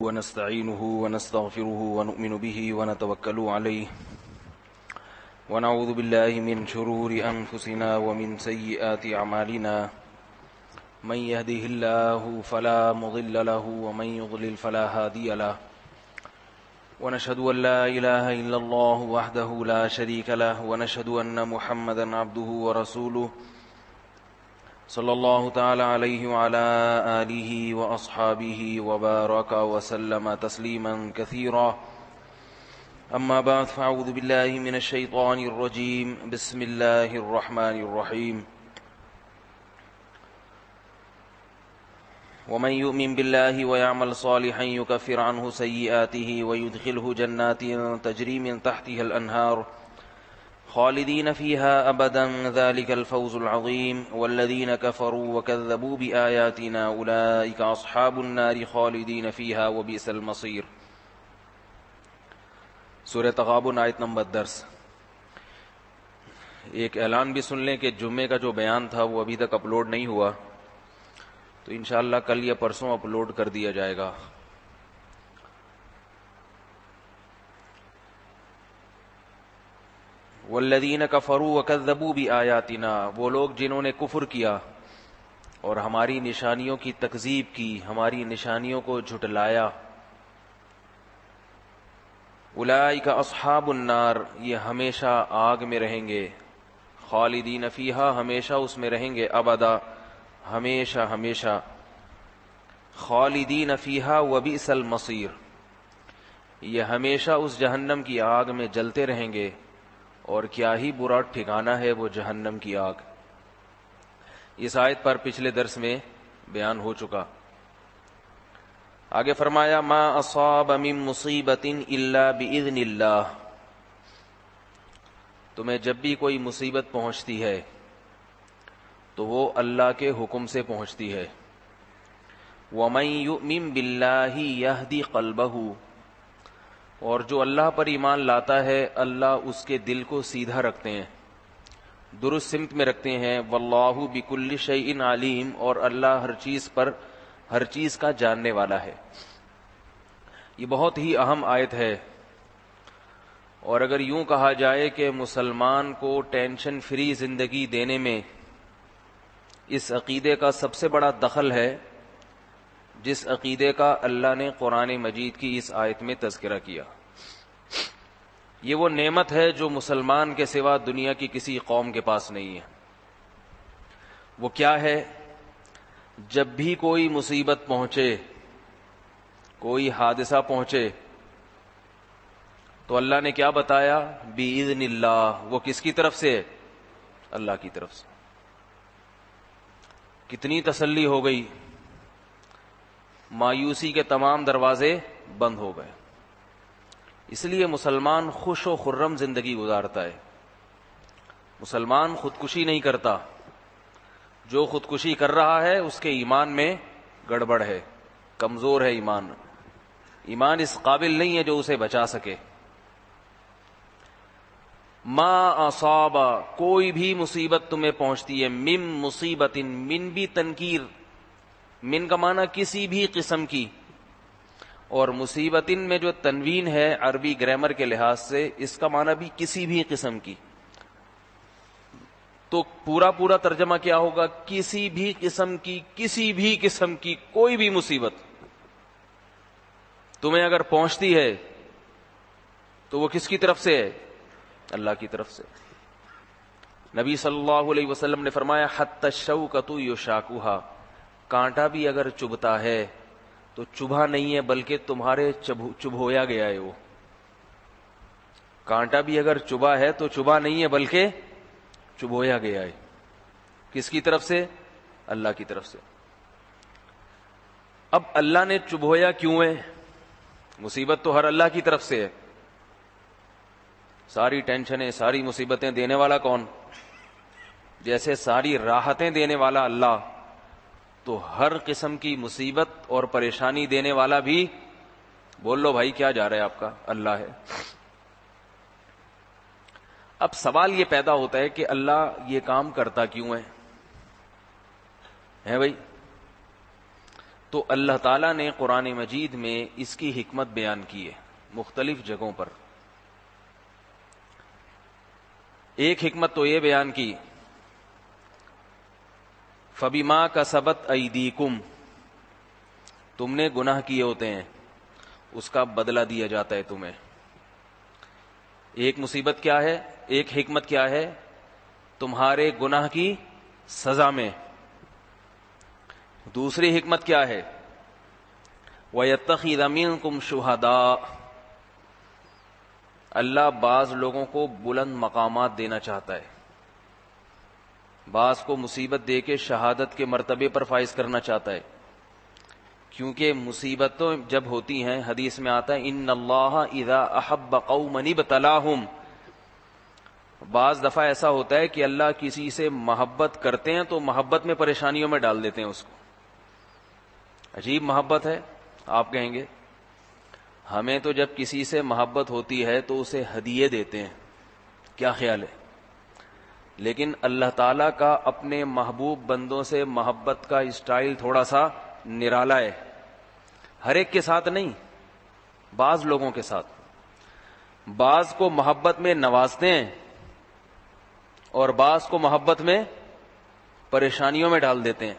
ونستعينه ونستغفره ونؤمن به ونتوكل عليه ونعوذ بالله من شرور أنفسنا ومن سيئات أعمالنا من يهده الله فلا مضل له ومن يضلل فلا هادي له ونشهد أن لا إله إلا الله وحده لا شريك له ونشهد أن محمدا عبده ورسوله صلی اللہ تعالی علیہ وعلى آلہ واصحابہ وبارک وسلم تسلیما کثیرا اما بعد فاعوذ باللہ من الشیطان الرجیم بسم اللہ الرحمن الرحیم ومن يؤمن بالله ويعمل صالحا يكفر عنه سيئاته ويدخله جنات تجري من تحتها الأنهار خالدين فيها أبدا ذلك الفوز العظيم والذين كفروا وكذبوا بآياتنا أولئك أصحاب النار خالدين فيها وبئس المصير. سورہ تغابن آیت نمبر 10. ایک اعلان بھی سن لیں کہ جمعے کا جو بیان تھا وہ ابھی تک اپلوڈ نہیں ہوا، تو انشاءاللہ کل یا پرسوں اپلوڈ کر دیا جائے گا. والذین کفروا وکذبوا بآیاتنا، وہ لوگ جنہوں نے کفر کیا اور ہماری نشانیوں کی تکذیب کی، ہماری نشانیوں کو جھٹلایا. اولئک اصحاب النار، یہ ہمیشہ آگ میں رہیں گے. خالدین فیہا، ہمیشہ اس میں رہیں گے. ابدا، ہمیشہ ہمیشہ. خالدین فیہا وبئس المصیر، یہ ہمیشہ اس جہنم کی آگ میں جلتے رہیں گے، اور کیا ہی برا ٹھکانہ ہے وہ جہنم کی آگ. اس آیت پر پچھلے درس میں بیان ہو چکا. آگے فرمایا ما اصاب من مصیبت الا باذن اللہ، تمہیں جب بھی کوئی مصیبت پہنچتی ہے تو وہ اللہ کے حکم سے پہنچتی ہے. ومن یؤمن باللہ یہدی قلبہ، اور جو اللہ پر ایمان لاتا ہے اللہ اس کے دل کو سیدھا رکھتے ہیں، درست سمت میں رکھتے ہیں. واللہ بکل شیء علیم، اور اللہ ہر چیز کا جاننے والا ہے. یہ بہت ہی اہم آیت ہے، اور اگر یوں کہا جائے کہ مسلمان کو ٹینشن فری زندگی دینے میں اس عقیدے کا سب سے بڑا دخل ہے جس عقیدے کا اللہ نے قرآن مجید کی اس آیت میں تذکرہ کیا. یہ وہ نعمت ہے جو مسلمان کے سوا دنیا کی کسی قوم کے پاس نہیں ہے. وہ کیا ہے؟ جب بھی کوئی مصیبت پہنچے، کوئی حادثہ پہنچے، تو اللہ نے کیا بتایا؟ بِإِذْنِ اللہ. وہ کس کی طرف سے؟ اللہ کی طرف سے. کتنی تسلی ہو گئی، مایوسی کے تمام دروازے بند ہو گئے. اس لیے مسلمان خوش و خرم زندگی گزارتا ہے. مسلمان خودکشی نہیں کرتا. جو خودکشی کر رہا ہے اس کے ایمان میں گڑبڑ ہے، کمزور ہے ایمان. ایمان اس قابل نہیں ہے جو اسے بچا سکے. ما اصاب، کوئی بھی مصیبت تمہیں پہنچتی ہے. من مصیبت، من بھی تنکیر، من کا معنی کسی بھی قسم کی، اور مصیبتن میں جو تنوین ہے عربی گرامر کے لحاظ سے اس کا معنی بھی کسی بھی قسم کی. تو پورا ترجمہ کیا ہوگا؟ کسی بھی قسم کی، کسی بھی قسم کی کوئی بھی مصیبت تمہیں اگر پہنچتی ہے تو وہ کس کی طرف سے ہے؟ اللہ کی طرف سے. نبی صلی اللہ علیہ وسلم نے فرمایا حتی الشوکۃ یشاکھا، کانٹا بھی اگر چبھتا ہے تو چبھا نہیں ہے بلکہ تمہارے چبھویا گیا ہے. وہ کانٹا بھی اگر چبھا ہے تو چبھا نہیں ہے بلکہ چبھویا گیا ہے. کس کی طرف سے؟ اللہ کی طرف سے. اب اللہ نے چبھویا کیوں ہے؟ مصیبت تو ہر اللہ کی طرف سے ہے. ساری ٹینشنیں، ساری مصیبتیں دینے والا کون؟ جیسے ساری راحتیں دینے والا اللہ، تو ہر قسم کی مصیبت اور پریشانی دینے والا بھی، بول لو بھائی کیا جا رہا ہے آپ کا؟ اللہ ہے. اب سوال یہ پیدا ہوتا ہے کہ اللہ یہ کام کرتا کیوں ہے بھائی؟ تو اللہ تعالیٰ نے قرآن مجید میں اس کی حکمت بیان کی ہے مختلف جگہوں پر. ایک حکمت تو یہ بیان کی فَبِمَا كَسَبَتْ أَيْدِيكُمْ، تم نے گناہ کیے ہوتے ہیں اس کا بدلہ دیا جاتا ہے تمہیں. ایک مصیبت کیا ہے، ایک حکمت کیا ہے؟ تمہارے گناہ کی سزا میں. دوسری حکمت کیا ہے؟ وَيَتَّخِذَ مِنكُمْ شُهَدَاءَ، اللہ بعض لوگوں کو بلند مقامات دینا چاہتا ہے، بعض کو مصیبت دے کے شہادت کے مرتبے پر فائز کرنا چاہتا ہے. کیونکہ مصیبتوں جب ہوتی ہیں حدیث میں آتا ہے ان اللہ اذا احب قوما ابتلاہم، بعض دفعہ ایسا ہوتا ہے کہ اللہ کسی سے محبت کرتے ہیں تو محبت میں پریشانیوں میں ڈال دیتے ہیں اس کو. عجیب محبت ہے. آپ کہیں گے ہمیں تو جب کسی سے محبت ہوتی ہے تو اسے ہدیے دیتے ہیں، کیا خیال ہے؟ لیکن اللہ تعالیٰ کا اپنے محبوب بندوں سے محبت کا اسٹائل تھوڑا سا نرالا ہے. ہر ایک کے ساتھ نہیں، بعض لوگوں کے ساتھ. بعض کو محبت میں نوازتے ہیں اور بعض کو محبت میں پریشانیوں میں ڈال دیتے ہیں.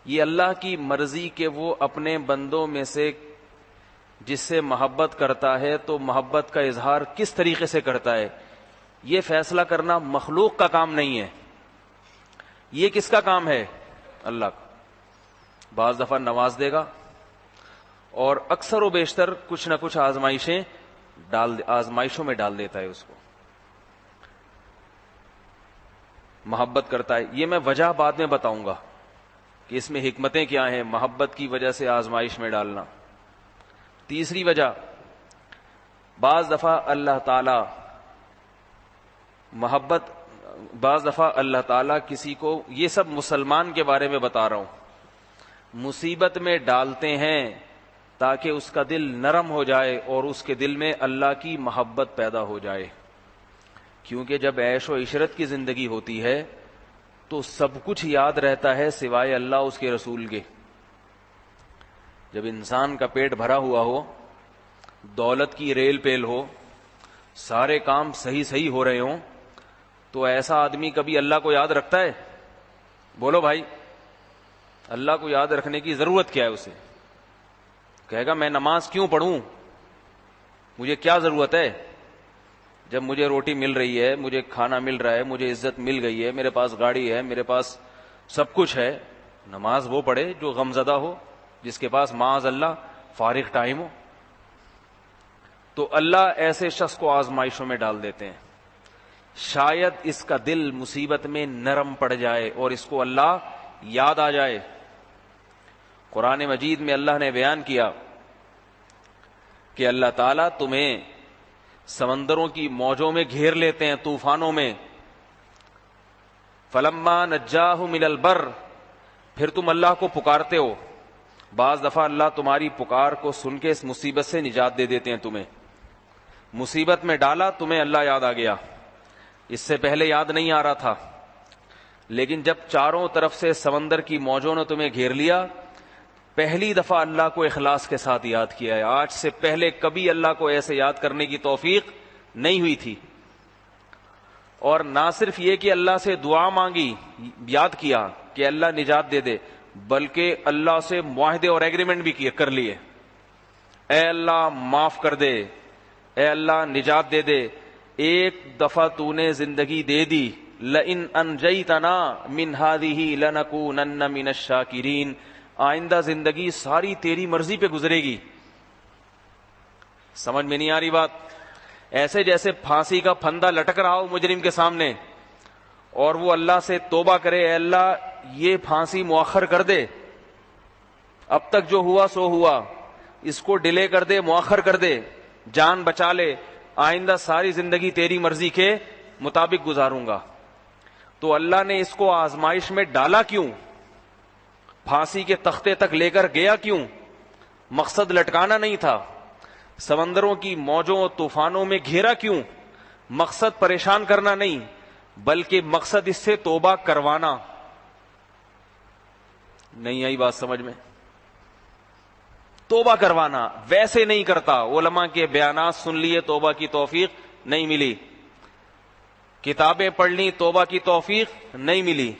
یہ اللہ کی مرضی کہ وہ اپنے بندوں میں سے جس سے محبت کرتا ہے تو محبت کا اظہار کس طریقے سے کرتا ہے، یہ فیصلہ کرنا مخلوق کا کام نہیں ہے. یہ کس کا کام ہے؟ اللہ کا. بعض دفعہ نواز دے گا اور اکثر و بیشتر کچھ نہ کچھ آزمائشوں میں ڈال دیتا ہے اس کو. محبت کرتا ہے. یہ میں وجہ بعد میں بتاؤں گا کہ اس میں حکمتیں کیا ہیں محبت کی وجہ سے آزمائش میں ڈالنا. تیسری وجہ، بعض دفعہ اللہ تعالیٰ کسی کو، یہ سب مسلمان کے بارے میں بتا رہا ہوں، مصیبت میں ڈالتے ہیں تاکہ اس کا دل نرم ہو جائے اور اس کے دل میں اللہ کی محبت پیدا ہو جائے. کیونکہ جب عیش و عشرت کی زندگی ہوتی ہے تو سب کچھ یاد رہتا ہے سوائے اللہ اس کے رسول کے. جب انسان کا پیٹ بھرا ہوا ہو، دولت کی ریل پیل ہو، سارے کام صحیح ہو رہے ہوں، تو ایسا آدمی کبھی اللہ کو یاد رکھتا ہے؟ بولو بھائی، اللہ کو یاد رکھنے کی ضرورت کیا ہے اسے؟ کہے گا میں نماز کیوں پڑھوں، مجھے کیا ضرورت ہے؟ جب مجھے روٹی مل رہی ہے، مجھے کھانا مل رہا ہے، مجھے عزت مل گئی ہے، میرے پاس گاڑی ہے، میرے پاس سب کچھ ہے. نماز وہ پڑھے جو غم زدہ ہو، جس کے پاس معاذ اللہ فارغ ٹائم ہو. تو اللہ ایسے شخص کو آزمائشوں میں ڈال دیتے ہیں. شاید اس کا دل مصیبت میں نرم پڑ جائے اور اس کو اللہ یاد آ جائے. قرآن مجید میں اللہ نے بیان کیا کہ اللہ تعالیٰ تمہیں سمندروں کی موجوں میں گھیر لیتے ہیں، طوفانوں میں. فلما نجاہم الی البر، پھر تم اللہ کو پکارتے ہو. بعض دفعہ اللہ تمہاری پکار کو سن کے اس مصیبت سے نجات دے دیتے ہیں. تمہیں مصیبت میں ڈالا، تمہیں اللہ یاد آ گیا، اس سے پہلے یاد نہیں آ رہا تھا. لیکن جب چاروں طرف سے سمندر کی موجوں نے تمہیں گھیر لیا، پہلی دفعہ اللہ کو اخلاص کے ساتھ یاد کیا ہے. آج سے پہلے کبھی اللہ کو ایسے یاد کرنے کی توفیق نہیں ہوئی تھی. اور نہ صرف یہ کہ اللہ سے دعا مانگی، یاد کیا کہ اللہ نجات دے دے، بلکہ اللہ سے معاہدے اور ایگریمنٹ بھی کر لیے. اے اللہ معاف کر دے، اے اللہ نجات دے دے، ایک دفعہ تو نے زندگی دے دی، لئن انجیتنا من ہذہ لنکونن من الشاکرین، آئندہ زندگی ساری تیری مرضی پہ گزرے گی. سمجھ میں نہیں آ رہی بات؟ ایسے جیسے پھانسی کا پھندا لٹک رہا ہو مجرم کے سامنے اور وہ اللہ سے توبہ کرے، اے اللہ یہ پھانسی مؤخر کر دے، اب تک جو ہوا سو ہوا، اس کو ڈیلے کر دے، مؤخر کر دے، جان بچا لے، آئندہ ساری زندگی تیری مرضی کے مطابق گزاروں گا. تو اللہ نے اس کو آزمائش میں ڈالا کیوں؟ پھانسی کے تختے تک لے کر گیا کیوں؟ مقصد لٹکانا نہیں تھا. سمندروں کی موجوں اور طوفانوں میں گھیرا کیوں؟ مقصد پریشان کرنا نہیں، بلکہ مقصد اس سے توبہ کروانا. نہیں آئی بات سمجھ میں؟ توبہ کروانا ویسے نہیں کرتا. علماء کے بیانات سن لیے, توبہ کی توفیق نہیں ملی. کتابیں پڑھ لی, توبہ کی توفیق نہیں ملی.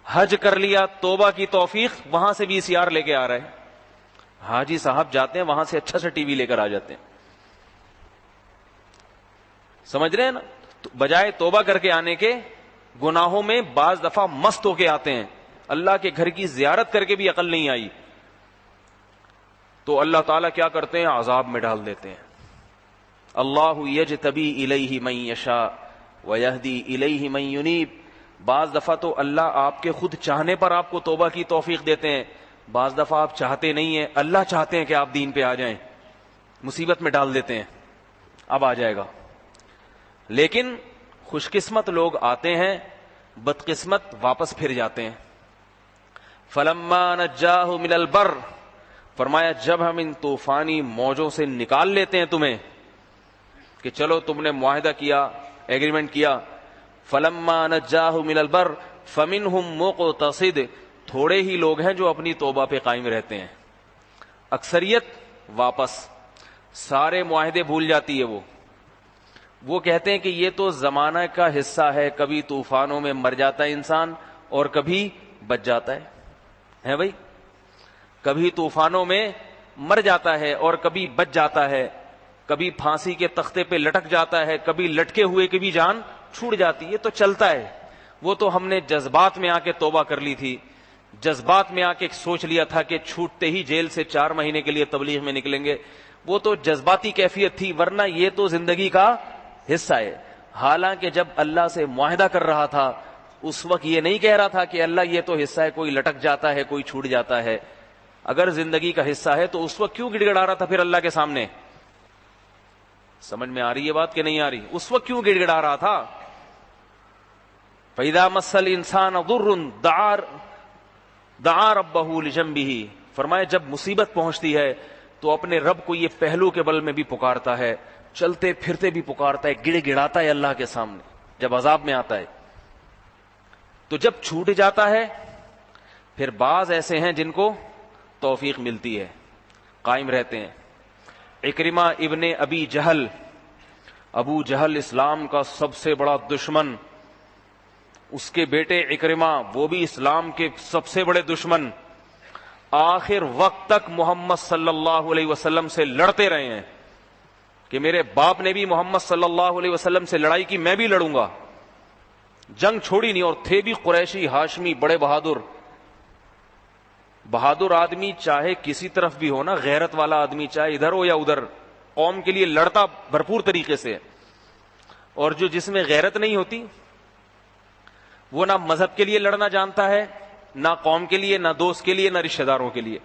حج کر لیا, توبہ کی توفیق, وہاں سے بھی CR لے کے آ رہا ہے. حاجی صاحب جاتے ہیں وہاں سے اچھا سا ٹی وی لے کر آ جاتے ہیں. سمجھ رہے ہیں نا؟ بجائے توبہ کر کے آنے کے گناہوں میں بعض دفعہ مست ہو کے آتے ہیں. اللہ کے گھر کی زیارت کر کے بھی عقل نہیں آئی تو اللہ تعالیٰ کیا کرتے ہیں؟ عذاب میں ڈال دیتے ہیں. اللہ یجتبی الیہ من یشاء ویہدی الیہ من ینیب. بعض دفعہ تو اللہ آپ کے خود چاہنے پر آپ کو توبہ کی توفیق دیتے ہیں, بعض دفعہ آپ چاہتے نہیں ہیں, اللہ چاہتے ہیں کہ آپ دین پہ آ جائیں, مصیبت میں ڈال دیتے ہیں, اب آ جائے گا. لیکن خوش قسمت لوگ آتے ہیں, بدقسمت واپس پھر جاتے ہیں. فلما نجاہ من البر, فرمایا جب ہم ان طوفانی موجوں سے نکال لیتے ہیں تمہیں کہ چلو تم نے معاہدہ کیا, ایگریمنٹ کیا, فلما نجاہ من البر فمنہم مقتصد, تھوڑے ہی لوگ ہیں جو اپنی توبہ پہ قائم رہتے ہیں. اکثریت واپس, سارے معاہدے بھول جاتی ہے. وہ کہتے ہیں کہ یہ تو زمانہ کا حصہ ہے, کبھی طوفانوں میں مر جاتا ہے انسان اور کبھی بچ جاتا ہے بھائی, کبھی طوفانوں میں مر جاتا ہے اور کبھی بچ جاتا ہے, کبھی پھانسی کے تختے پہ لٹک جاتا ہے, کبھی لٹکے ہوئے کی بھی جان چھوٹ جاتی ہے. یہ تو چلتا ہے. وہ تو ہم نے جذبات میں آ کے توبہ کر لی تھی, جذبات میں آ کے سوچ لیا تھا کہ چھوٹتے ہی جیل سے 4 مہینے کے لیے تبلیغ میں نکلیں گے. وہ تو جذباتی کیفیت تھی, ورنہ یہ تو زندگی کا حصہ ہے. حالانکہ جب اللہ سے معاہدہ کر رہا تھا اس وقت یہ نہیں کہہ رہا تھا کہ اللہ یہ تو حصہ ہے, کوئی لٹک جاتا ہے, کوئی چھوٹ جاتا ہے. اگر زندگی کا حصہ ہے تو اس وقت کیوں گڑ گڑا رہا تھا پھر اللہ کے سامنے؟ سمجھ میں آ رہی ہے بات کہ نہیں آ رہی؟ اس وقت کیوں گڑ گڑا رہا تھا؟ فَإِذَا مَسَّ الْإِنسَانَ ضُرٌّ دعا ربہ لجنبہ, فرمایا جب مصیبت پہنچتی ہے تو اپنے رب کو یہ پہلو کے بل میں بھی پکارتا ہے, چلتے پھرتے بھی پکارتا ہے, گڑ گڑاتا ہے اللہ کے سامنے جب عذاب میں آتا ہے. تو جب چھوٹ جاتا ہے پھر بعض ایسے ہیں جن کو توفیق ملتی ہے, قائم رہتے ہیں. اکرمہ ابن ابی جہل, ابو جہل اسلام کا سب سے بڑا دشمن, اس کے بیٹے اکرمہ وہ بھی اسلام کے سب سے بڑے دشمن, آخر وقت تک محمد صلی اللہ علیہ وسلم سے لڑتے رہے ہیں کہ میرے باپ نے بھی محمد صلی اللہ علیہ وسلم سے لڑائی کی, میں بھی لڑوں گا. جنگ چھوڑی نہیں, اور تھے بھی قریشی ہاشمی بڑے بہادر. بہادر آدمی چاہے کسی طرف بھی ہو نا, غیرت والا آدمی چاہے ادھر ہو یا ادھر, قوم کے لیے لڑتا بھرپور طریقے سے. اور جو جس میں غیرت نہیں ہوتی وہ نہ مذہب کے لیے لڑنا جانتا ہے, نہ قوم کے لیے, نہ دوست کے لیے, نہ رشتہ داروں کے لیے.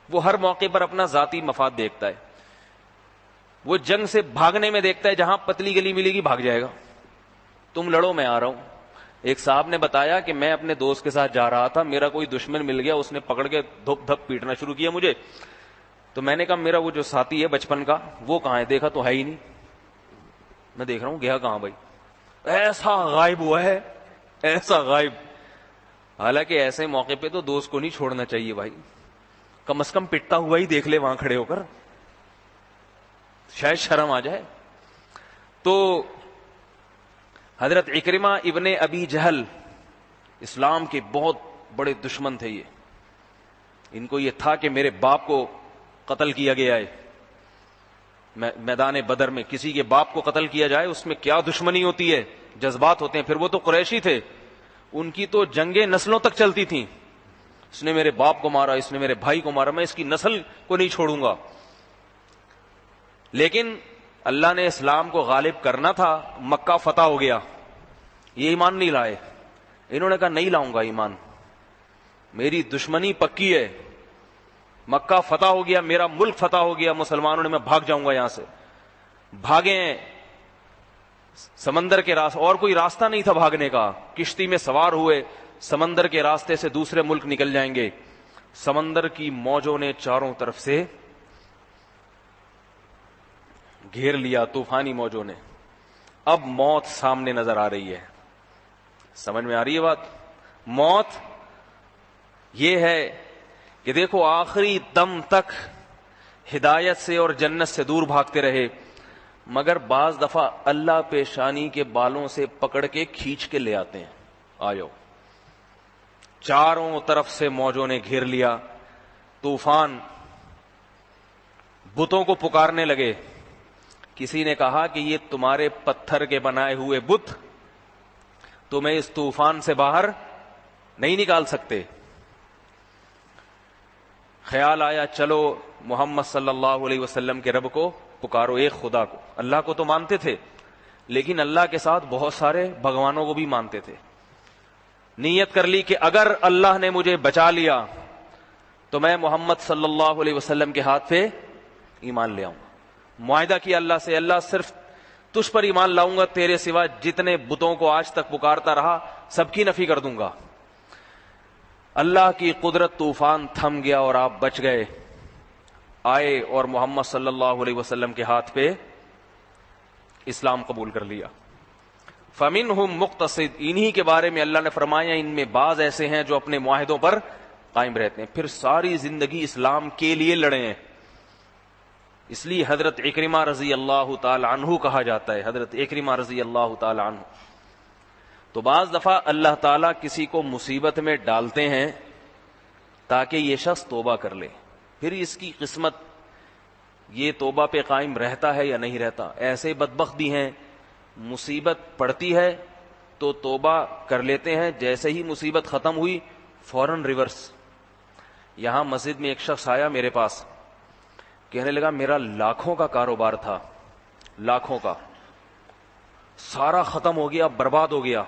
وہ ہر موقع پر اپنا ذاتی مفاد دیکھتا ہے. وہ جنگ سے بھاگنے میں دیکھتا ہے, جہاں پتلی گلی ملے گی بھاگ جائے گا. تم لڑو میں آ رہا ہوں. ایک صاحب نے بتایا کہ میں اپنے دوست کے ساتھ جا رہا تھا, میرا کوئی دشمن مل گیا, اس نے پکڑ کے دھپ دھپ پیٹنا شروع کیا مجھے. تو میں نے کہا میرا وہ جو ساتھی ہے بچپن کا وہ کہاں ہے؟ دیکھا تو ہے ہی نہیں. میں دیکھ رہا ہوں گیا کہاں بھائی, ایسا غائب ہوا ہے, ایسا غائب. حالانکہ ایسے موقع پہ تو دوست کو نہیں چھوڑنا چاہیے بھائی, کم از کم پٹتا ہوا ہی دیکھ لے وہاں کھڑے ہو کر, شاید شرم آ جائے. تو حضرت اکرمہ ابن ابی جہل اسلام کے بہت بڑے دشمن تھے. یہ ان کو یہ تھا کہ میرے باپ کو قتل کیا گیا ہے. میدان بدر میں کسی کے باپ کو قتل کیا جائے اس میں کیا دشمنی ہوتی ہے, جذبات ہوتے ہیں. پھر وہ تو قریشی تھے, ان کی تو جنگیں نسلوں تک چلتی تھیں. اس نے میرے باپ کو مارا, اس نے میرے بھائی کو مارا, میں اس کی نسل کو نہیں چھوڑوں گا. لیکن اللہ نے اسلام کو غالب کرنا تھا, مکہ فتح ہو گیا, یہ ایمان نہیں لائے. انہوں نے کہا نہیں لاؤں گا ایمان, میری دشمنی پکی ہے. مکہ فتح ہو گیا, میرا ملک فتح ہو گیا مسلمانوں نے, میں بھاگ جاؤں گا یہاں سے. بھاگے سمندر کے راستے, اور کوئی راستہ نہیں تھا بھاگنے کا. کشتی میں سوار ہوئے, سمندر کے راستے سے دوسرے ملک نکل جائیں گے. سمندر کی موجوں نے چاروں طرف سے گھیر لیا, طوفانی موجوں نے. اب موت سامنے نظر آ رہی ہے. سمجھ میں آ رہی ہے بات؟ موت یہ ہے کہ دیکھو آخری دم تک ہدایت سے اور جنت سے دور بھاگتے رہے، مگر بعض دفعہ اللہ پیشانی کے بالوں سے پکڑ کے کھینچ کے لے آتے ہیں، آجاؤ۔ چاروں طرف سے موجوں نے گھیر لیا، طوفان، بتوں کو پکارنے لگے۔ کسی نے کہا کہ یہ تمہارے پتھر کے بنائے ہوئے بت تمہیں اس طوفان سے باہر نہیں نکال سکتے۔ خیال آیا چلو محمد صلی اللہ علیہ وسلم کے رب کو پکارو، ایک خدا کو۔ اللہ کو تو مانتے تھے، لیکن اللہ کے ساتھ بہت سارے بھگوانوں کو بھی مانتے تھے۔ نیت کر لی کہ اگر اللہ نے مجھے بچا لیا تو میں محمد صلی اللہ علیہ وسلم کے ہاتھ پہ ایمان لے آؤں گا۔ معاہدہ کیا اللہ سے، اللہ صرف تجھ پر ایمان لاؤں گا، تیرے سوا جتنے بتوں کو آج تک پکارتا رہا سب کی نفی کر دوں گا۔ اللہ کی قدرت، طوفان تھم گیا اور آپ بچ گئے، آئے اور محمد صلی اللہ علیہ وسلم کے ہاتھ پہ اسلام قبول کر لیا۔ فَمِنْهُمْ مُقْتَصِدٌ، انہی کے بارے میں اللہ نے فرمایا ان میں بعض ایسے ہیں جو اپنے معاہدوں پر قائم رہتے ہیں، پھر ساری زندگی اسلام کے لیے لڑے ہیں۔ اس لیے حضرت اکرمہ رضی اللہ تعالی عنہ کہا جاتا ہے، حضرت اکرمہ رضی اللہ تعالی عنہ۔ تو بعض دفعہ اللہ تعالیٰ کسی کو مصیبت میں ڈالتے ہیں تاکہ یہ شخص توبہ کر لے، پھر اس کی قسمت یہ توبہ پہ قائم رہتا ہے یا نہیں رہتا۔ ایسے بدبخت بھی ہیں، مصیبت پڑتی ہے تو توبہ کر لیتے ہیں، جیسے ہی مصیبت ختم ہوئی فوراً ریورس۔ یہاں مسجد میں ایک شخص آیا میرے پاس، کہنے لگا میرا لاکھوں کا کاروبار تھا، لاکھوں کا، سارا ختم ہو گیا، برباد ہو گیا،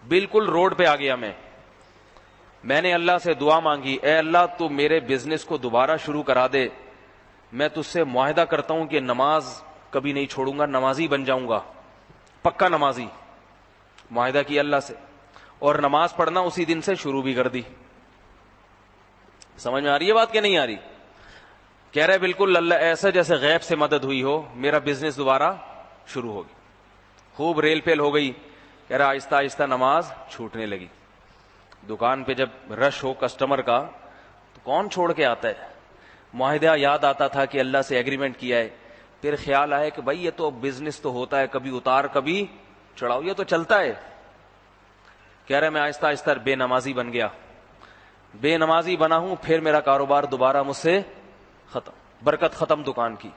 بالکل روڈ پہ آ گیا۔ میں نے اللہ سے دعا مانگی، اے اللہ تو میرے بزنس کو دوبارہ شروع کرا دے، میں تجھ سے معاہدہ کرتا ہوں کہ نماز کبھی نہیں چھوڑوں گا، نمازی بن جاؤں گا، پکا نمازی۔ معاہدہ کیا اللہ سے، اور نماز پڑھنا اسی دن سے شروع بھی کر دی۔ سمجھ میں آ رہی ہے بات کہ نہیں آ رہی؟ کہہ رہے بالکل اللہ ایسا جیسے غیب سے مدد ہوئی ہو، میرا بزنس دوبارہ شروع ہو گیا، خوب ریل پیل ہو گئی۔ کہہ رہا آہستہ آہستہ نماز چھوٹنے لگی۔ دکان پہ جب رش ہو کسٹمر کا تو کون چھوڑ کے آتا ہے؟ معاہدہ یاد آتا تھا کہ اللہ سے ایگریمنٹ کیا ہے، پھر خیال آیا کہ بھائی یہ تو بزنس تو ہوتا ہے، کبھی اتار کبھی چڑھاؤ، یہ تو چلتا ہے۔ کہہ رہے میں آہستہ آہستہ بے نمازی بن گیا، بے نمازی بنا ہوں، پھر میرا کاروبار دوبارہ مجھ سے ختم، برکت ختم دکان کی۔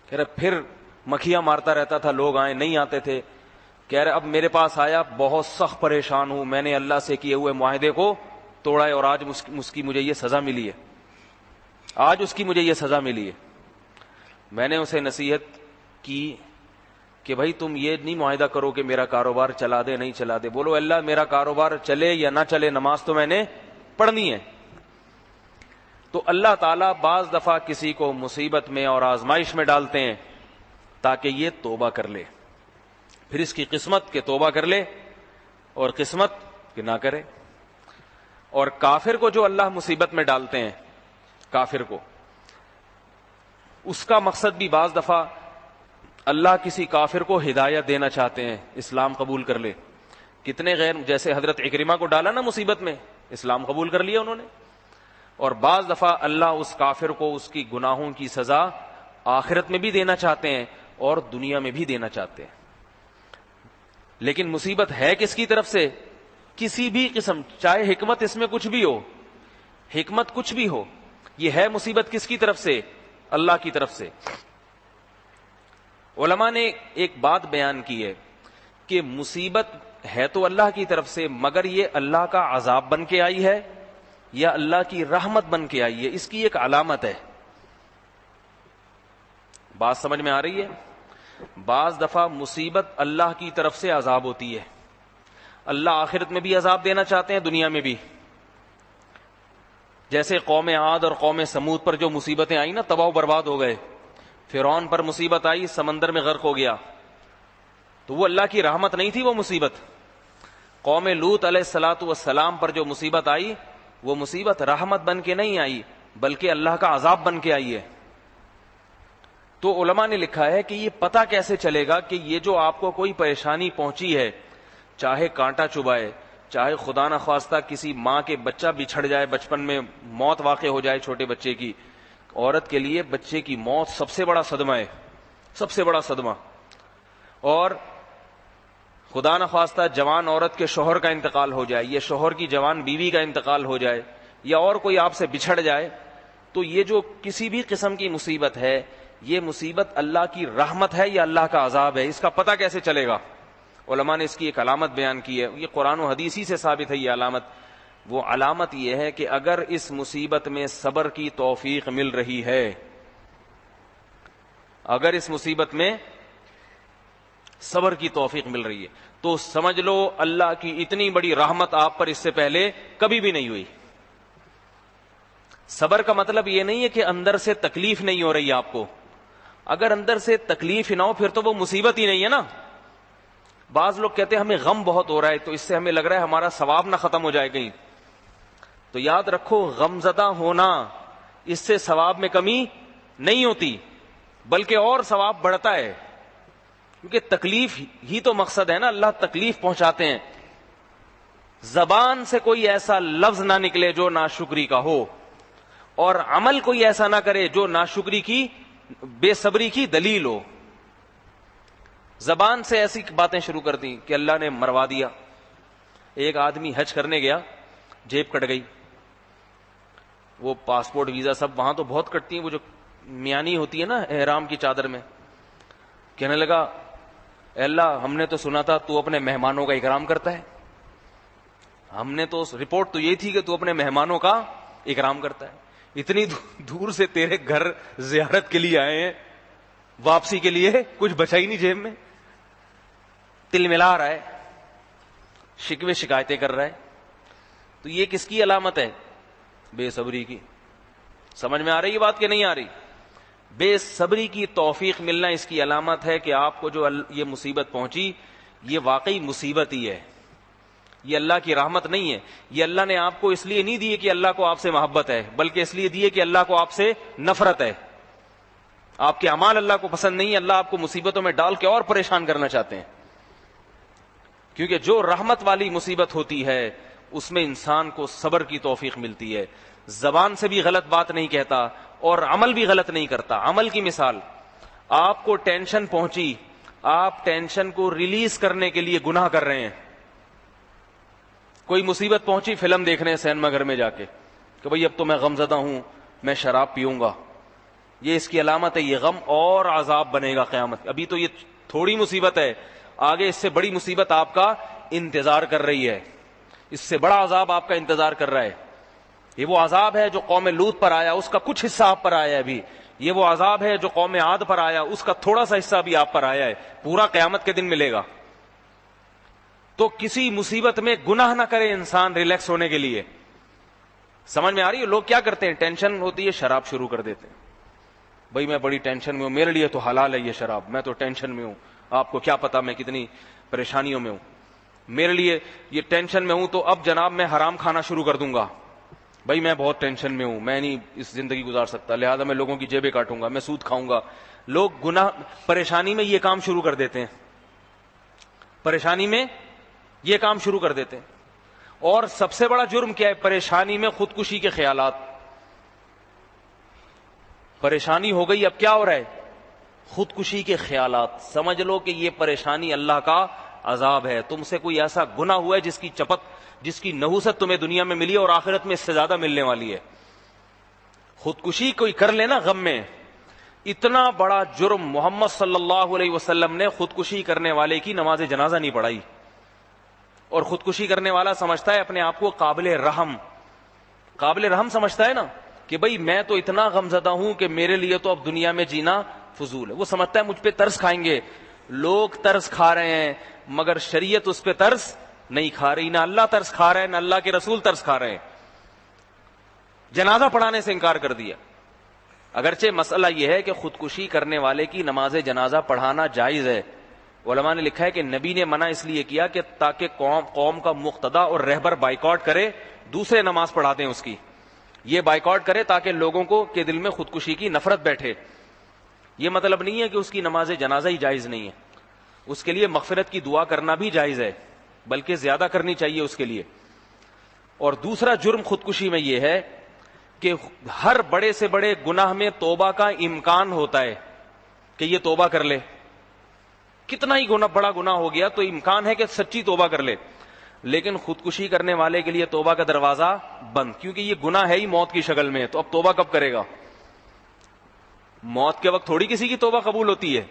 کہہ رہے پھر مکھیاں مارتا رہتا تھا، لوگ آئے نہیں آتے تھے۔ کہہ رہے اب میرے پاس آیا، بہت سخت پریشان ہوں، میں نے اللہ سے کیے ہوئے معاہدے کو توڑا ہے اور آج اس کی مجھے یہ سزا ملی ہے، آج اس کی مجھے یہ سزا ملی ہے۔ میں نے اسے نصیحت کی کہ بھائی تم یہ نہیں معاہدہ کرو کہ میرا کاروبار چلا دے نہیں چلا دے، بولو اللہ میرا کاروبار چلے یا نہ چلے، نماز تو میں نے پڑھنی ہے۔ تو اللہ تعالیٰ بعض دفعہ کسی کو مصیبت میں اور آزمائش میں ڈالتے ہیں تاکہ یہ توبہ کر لے، پھر اس کی قسمت کہ توبہ کر لے اور قسمت کہ نہ کرے۔ اور کافر کو جو اللہ مصیبت میں ڈالتے ہیں، کافر کو، اس کا مقصد بھی بعض دفعہ اللہ کسی کافر کو ہدایت دینا چاہتے ہیں، اسلام قبول کر لے۔ کتنے غیر، جیسے حضرت اکرمہ کو ڈالا نا مصیبت میں، اسلام قبول کر لیا انہوں نے۔ اور بعض دفعہ اللہ اس کافر کو اس کی گناہوں کی سزا آخرت میں بھی دینا چاہتے ہیں اور دنیا میں بھی دینا چاہتے ہیں۔ لیکن مصیبت ہے کس کی طرف سے؟ کسی بھی قسم، چاہے حکمت اس میں کچھ بھی ہو، حکمت کچھ بھی ہو، یہ ہے مصیبت کس کی طرف سے؟ اللہ کی طرف سے۔ علماء نے ایک بات بیان کی ہے کہ مصیبت ہے تو اللہ کی طرف سے، مگر یہ اللہ کا عذاب بن کے آئی ہے یا اللہ کی رحمت بن کے آئی ہے، اس کی ایک علامت ہے۔ بات سمجھ میں آ رہی ہے؟ بعض دفعہ مصیبت اللہ کی طرف سے عذاب ہوتی ہے، اللہ آخرت میں بھی عذاب دینا چاہتے ہیں، دنیا میں بھی۔ جیسے قوم عاد اور قوم سمود پر جو مصیبتیں آئیں نا، تباہ و برباد ہو گئے۔ فرعون پر مصیبت آئی، سمندر میں غرق ہو گیا، تو وہ اللہ کی رحمت نہیں تھی، وہ مصیبت۔ قوم لوط علیہ الصلاۃ والسلام پر جو مصیبت آئی، وہ مصیبت رحمت بن کے نہیں آئی بلکہ اللہ کا عذاب بن کے آئی ہے۔ تو علماء نے لکھا ہے کہ یہ پتہ کیسے چلے گا کہ یہ جو آپ کو کوئی پریشانی پہنچی ہے، چاہے کانٹا چبھائے، چاہے خدا نخواستہ کسی ماں کے بچہ بچھڑ جائے، بچپن میں موت واقع ہو جائے چھوٹے بچے کی، عورت کے لیے بچے کی موت سب سے بڑا صدمہ ہے، سب سے بڑا صدمہ. اور خدا نخواستہ جوان عورت کے شوہر کا انتقال ہو جائے، یا شوہر کی جوان بیوی کا انتقال ہو جائے، یا اور کوئی آپ سے بچھڑ جائے، تو یہ جو کسی بھی قسم کی مصیبت ہے، یہ مصیبت اللہ کی رحمت ہے یا اللہ کا عذاب ہے، اس کا پتہ کیسے چلے گا؟ علماء نے اس کی ایک علامت بیان کی ہے، یہ قرآن و حدیث ہی سے ثابت ہے. یہ علامت، وہ علامت یہ ہے کہ اگر اس مصیبت میں صبر کی توفیق مل رہی ہے، اگر اس مصیبت میں صبر کی توفیق مل رہی ہے، تو سمجھ لو اللہ کی اتنی بڑی رحمت آپ پر اس سے پہلے کبھی بھی نہیں ہوئی. صبر کا مطلب یہ نہیں ہے کہ اندر سے تکلیف نہیں ہو رہی آپ کو. اگر اندر سے تکلیف ہی نہ ہو پھر تو وہ مصیبت ہی نہیں ہے نا. بعض لوگ کہتے ہیں ہمیں غم بہت ہو رہا ہے تو اس سے ہمیں لگ رہا ہے ہمارا ثواب نہ ختم ہو جائے کہیں. تو یاد رکھو، غم زدہ ہونا اس سے ثواب میں کمی نہیں ہوتی، بلکہ اور ثواب بڑھتا ہے، کیونکہ تکلیف ہی تو مقصد ہے نا. اللہ تکلیف پہنچاتے ہیں. زبان سے کوئی ایسا لفظ نہ نکلے جو ناشکری کا ہو، اور عمل کوئی ایسا نہ کرے جو ناشکری کی، بے صبری کی دلیل ہو. زبان سے ایسی باتیں شروع کر دیں کہ اللہ نے مروا دیا. ایک آدمی حج کرنے گیا، جیب کٹ گئی. وہ پاسپورٹ ویزا سب وہاں تو بہت کٹتی ہیں، وہ جو میانی ہوتی ہے نا احرام کی چادر میں. کہنے لگا اے اللہ، ہم نے تو سنا تھا تو اپنے مہمانوں کا اکرام کرتا ہے، ہم نے تو رپورٹ تو یہی تھی کہ تو اپنے مہمانوں کا اکرام کرتا ہے. اتنی دور سے تیرے گھر زیارت کے لیے آئے ہیں، واپسی کے لیے کچھ بچا ہی نہیں جیب میں. تل ملا رہا ہے، شکوے شکایتیں کر رہا ہے. تو یہ کس کی علامت ہے؟ بے صبری کی. سمجھ میں آ رہی ہے بات کہ نہیں آ رہی؟ بے صبری کی توفیق ملنا اس کی علامت ہے کہ آپ کو جو یہ مصیبت پہنچی، یہ واقعی مصیبت ہی ہے، یہ اللہ کی رحمت نہیں ہے. یہ اللہ نے آپ کو اس لیے نہیں دی کہ اللہ کو آپ سے محبت ہے، بلکہ اس لیے دی کہ اللہ کو آپ سے نفرت ہے. آپ کے اعمال اللہ کو پسند نہیں ہے، اللہ آپ کو مصیبتوں میں ڈال کے اور پریشان کرنا چاہتے ہیں. کیونکہ جو رحمت والی مصیبت ہوتی ہے اس میں انسان کو صبر کی توفیق ملتی ہے. زبان سے بھی غلط بات نہیں کہتا اور عمل بھی غلط نہیں کرتا. عمل کی مثال، آپ کو ٹینشن پہنچی، آپ ٹینشن کو ریلیز کرنے کے لیے گناہ کر رہے ہیں. کوئی مصیبت پہنچی، فلم دیکھنے سینما گھر میں جا کے کہ بھئی اب تو میں غم زدہ ہوں، میں شراب پیوں گا. یہ اس کی علامت ہے. یہ غم اور عذاب بنے گا قیامت. ابھی تو یہ تھوڑی مصیبت ہے، آگے اس سے بڑی مصیبت آپ کا انتظار کر رہی ہے، اس سے بڑا عذاب آپ کا انتظار کر رہا ہے. یہ وہ عذاب ہے جو قوم لوط پر آیا، اس کا کچھ حصہ آپ پر آیا ہے ابھی. یہ وہ عذاب ہے جو قوم عاد پر آیا، اس کا تھوڑا سا حصہ بھی آپ پر آیا ہے. پورا قیامت کے دن ملے گا. تو کسی مصیبت میں گناہ نہ کرے انسان ریلیکس ہونے کے لیے. سمجھ میں آ رہی ہے؟ لوگ کیا کرتے ہیں، ٹینشن ہوتی ہے شراب شروع کر دیتے ہیں. بھائی میں بڑی ٹینشن میں ہوں، میرے لیے تو حلال ہے یہ شراب، میں تو ٹینشن میں ہوں، آپ کو کیا پتا میں کتنی پریشانیوں میں ہوں، میرے لیے یہ ٹینشن میں ہوں تو اب جناب میں حرام کھانا شروع کر دوں گا. بھائی میں بہت ٹینشن میں ہوں، میں نہیں اس زندگی گزار سکتا، لہذا میں لوگوں کی جیبیں کاٹوں گا، میں سود کھاؤں گا. لوگ گناہ پریشانی میں یہ کام شروع کر دیتے ہیں، پریشانی میں یہ کام شروع کر دیتے ہیں. اور سب سے بڑا جرم کیا ہے؟ پریشانی میں خودکشی کے خیالات. پریشانی ہو گئی، اب کیا ہو رہا ہے؟ خودکشی کے خیالات. سمجھ لو کہ یہ پریشانی اللہ کا عذاب ہے. تم سے کوئی ایسا گناہ ہوا ہے جس کی چپت، جس کی نحوست تمہیں دنیا میں ملی ہے اور آخرت میں اس سے زیادہ ملنے والی ہے. خودکشی کوئی کر لینا غم میں، اتنا بڑا جرم. محمد صلی اللہ علیہ وسلم نے خودکشی کرنے والے کی نماز جنازہ نہیں پڑھائی. اور خودکشی کرنے والا سمجھتا ہے اپنے آپ کو قابل رحم، قابل رحم سمجھتا ہے نا، کہ بھئی میں تو اتنا غمزدہ ہوں کہ میرے لیے تو اب دنیا میں جینا فضول ہے. وہ سمجھتا ہے مجھ پہ ترس کھائیں گے. لوگ ترس کھا رہے ہیں مگر شریعت اس پہ ترس نہیں کھا رہی. نہ اللہ ترس کھا رہے ہیں، نہ اللہ کے رسول ترس کھا رہے ہیں. جنازہ پڑھانے سے انکار کر دیا. اگرچہ مسئلہ یہ ہے کہ خودکشی کرنے والے کی نماز جنازہ پڑھانا جائز ہے. علماء نے لکھا ہے کہ نبی نے منع اس لیے کیا کہ تاکہ قوم کا مقتدا اور رہبر بائیکاٹ کرے، دوسرے نماز پڑھا دیں اس کی. یہ بائیکاٹ کرے تاکہ لوگوں کو کے دل میں خودکشی کی نفرت بیٹھے. یہ مطلب نہیں ہے کہ اس کی نماز جنازہ ہی جائز نہیں ہے، اس کے لیے مغفرت کی دعا کرنا بھی جائز ہے، بلکہ زیادہ کرنی چاہیے اس کے لیے. اور دوسرا جرم خودکشی میں یہ ہے کہ ہر بڑے سے بڑے گناہ میں توبہ کا امکان ہوتا ہے کہ یہ توبہ کر لے. کتنا ہی بڑا گناہ ہو گیا تو امکان ہے کہ سچی توبہ کر لے. لیکن خودکشی کرنے والے کے لیے توبہ کا دروازہ بند, کیونکہ یہ گناہ ہے ہی موت کی شکل میں, تو اب توبہ کب کرے گا؟ موت کے وقت تھوڑی کسی کی توبہ قبول ہوتی ہے,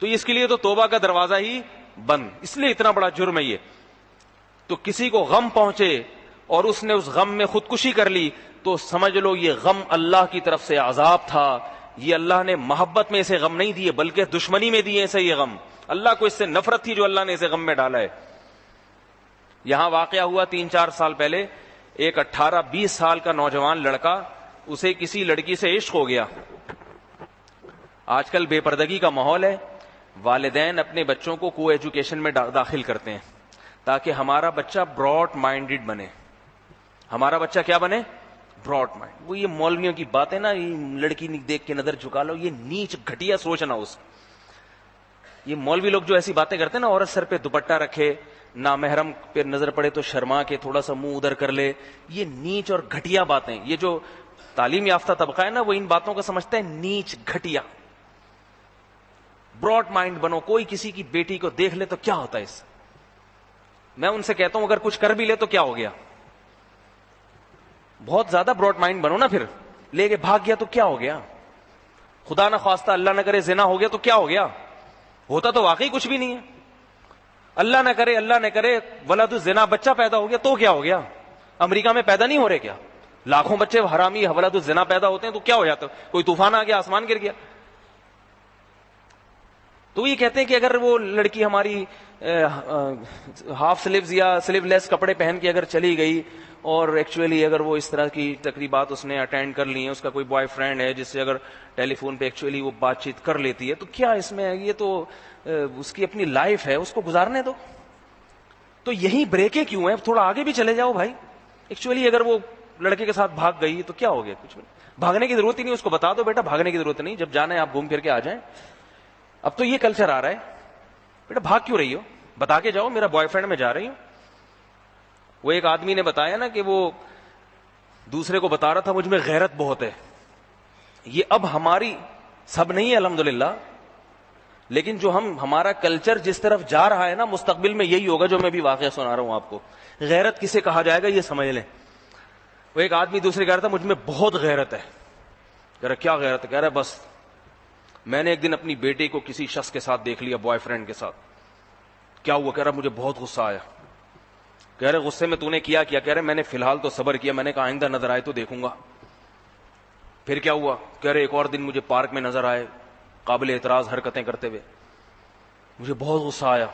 تو اس کے لیے تو توبہ کا دروازہ ہی بند. اس لیے اتنا بڑا جرم ہے یہ. تو کسی کو غم پہنچے اور اس نے اس غم میں خودکشی کر لی تو سمجھ لو یہ غم اللہ کی طرف سے عذاب تھا. یہ اللہ نے محبت میں اسے غم نہیں دیے بلکہ دشمنی میں دیے اسے یہ غم. اللہ کو اس سے نفرت تھی جو اللہ نے اسے غم میں ڈالا ہے. یہاں واقعہ ہوا 3-4 سال پہلے, ایک 18-20 سال کا نوجوان لڑکا, اسے کسی لڑکی سے عشق ہو گیا. آج کل بے پردگی کا ماحول ہے, والدین اپنے بچوں کو کو ایجوکیشن میں داخل کرتے ہیں تاکہ ہمارا بچہ براڈ مائنڈڈ بنے. ہمارا بچہ کیا بنے؟ Broad mind. وہ یہ مولویوں کی بات ہے نا, یہ لڑکی دیکھ کے نظر جھکا لو, یہ نیچ گھٹیا سوچنا. اس یہ مولوی لوگ جو ایسی باتیں کرتے ہیں نا, عورت سر پہ دوپٹہ رکھے, نامحرم پہ نظر پڑے تو شرما کے تھوڑا سا منہ ادھر کر لے, یہ نیچ اور گھٹیا باتیں. یہ جو تعلیم یافتہ طبقہ ہے نا وہ ان باتوں کو سمجھتا ہے نیچ گھٹیا. براڈ مائنڈ بنو. کوئی کسی کی بیٹی کو دیکھ لے تو کیا ہوتا ہے اس سے؟ میں ان سے کہتا ہوں اگر کچھ کر بھی لے تو کیا ہو گیا؟ بہت زیادہ براڈ مائنڈ بنو نا. پھر لے کے بھاگ گیا تو کیا ہو گیا؟ خدا نہ خواستہ اللہ نہ کرے زنا ہو گیا تو کیا ہو گیا؟ ہوتا تو واقعی کچھ بھی نہیں ہے. اللہ نہ کرے ولد الزنا بچہ پیدا ہو گیا تو کیا ہو گیا؟ امریکہ میں پیدا نہیں ہو رہے کیا لاکھوں بچے حرامی ولد الزنا پیدا ہوتے ہیں تو کیا ہو جاتا؟ کوئی طوفان آ گیا, آسمان گر گیا؟ تو یہ کہتے ہیں کہ اگر وہ لڑکی ہماری ہاف سلیوز یا سلیو لیس کپڑے پہن کے اگر چلی گئی اور ایکچولی اگر وہ اس طرح کی تقریبات اس نے اٹینڈ کر لی ہیں, اس کا کوئی بوائے فرینڈ ہے جس سے اگر ٹیلی فون پہ ایکچولی وہ بات چیت کر لیتی ہے تو کیا اس میں؟ یہ تو اس کی اپنی لائف ہے, اس کو گزارنے دو. تو یہی بریکیں کیوں ہیں؟ تھوڑا آگے بھی چلے جاؤ بھائی. ایکچولی اگر وہ لڑکے کے ساتھ بھاگ گئی تو کیا ہو گیا؟ کچھ نہیں, بھاگنے کی ضرورت ہی نہیں. اس کو بتا دو بیٹا بھاگنے کی ضرورت نہیں, جب جانا ہے آپ گھوم پھر کے آ جائیں. اب تو یہ کلچر آ رہا ہے, بیٹا بھاگ کیوں رہی ہو, بتا کے جاؤ میرا بوائے فرینڈ میں جا رہی ہوں. وہ ایک آدمی نے بتایا نا کہ وہ دوسرے کو بتا رہا تھا مجھ میں غیرت بہت ہے. یہ اب ہماری سب نہیں ہے الحمدللہ, لیکن جو ہمارا کلچر جس طرف جا رہا ہے نا مستقبل میں یہی ہوگا جو میں بھی واقعہ سنا رہا ہوں آپ کو. غیرت کسے کہا جائے گا یہ سمجھ لیں. وہ ایک آدمی دوسرے کہہ رہا تھا مجھ میں بہت غیرت ہے. کہہ رہا کیا غیرت ہے؟ کہہ رہا بس میں نے ایک دن اپنی بیٹی کو کسی شخص کے ساتھ دیکھ لیا, بوائے فرینڈ کے ساتھ. کیا ہوا؟ کہہ رہا مجھے بہت غصہ آیا. کہہ رہے غصے میں تو نے کیا؟ کہہ رہے میں نے فی الحال تو صبر کیا, میں نے کہا آئندہ نظر آئے تو دیکھوں گا. پھر کیا ہوا؟ کہہ رہے ایک اور دن مجھے پارک میں نظر آئے قابل اعتراض حرکتیں کرتے ہوئے, مجھے بہت غصہ آیا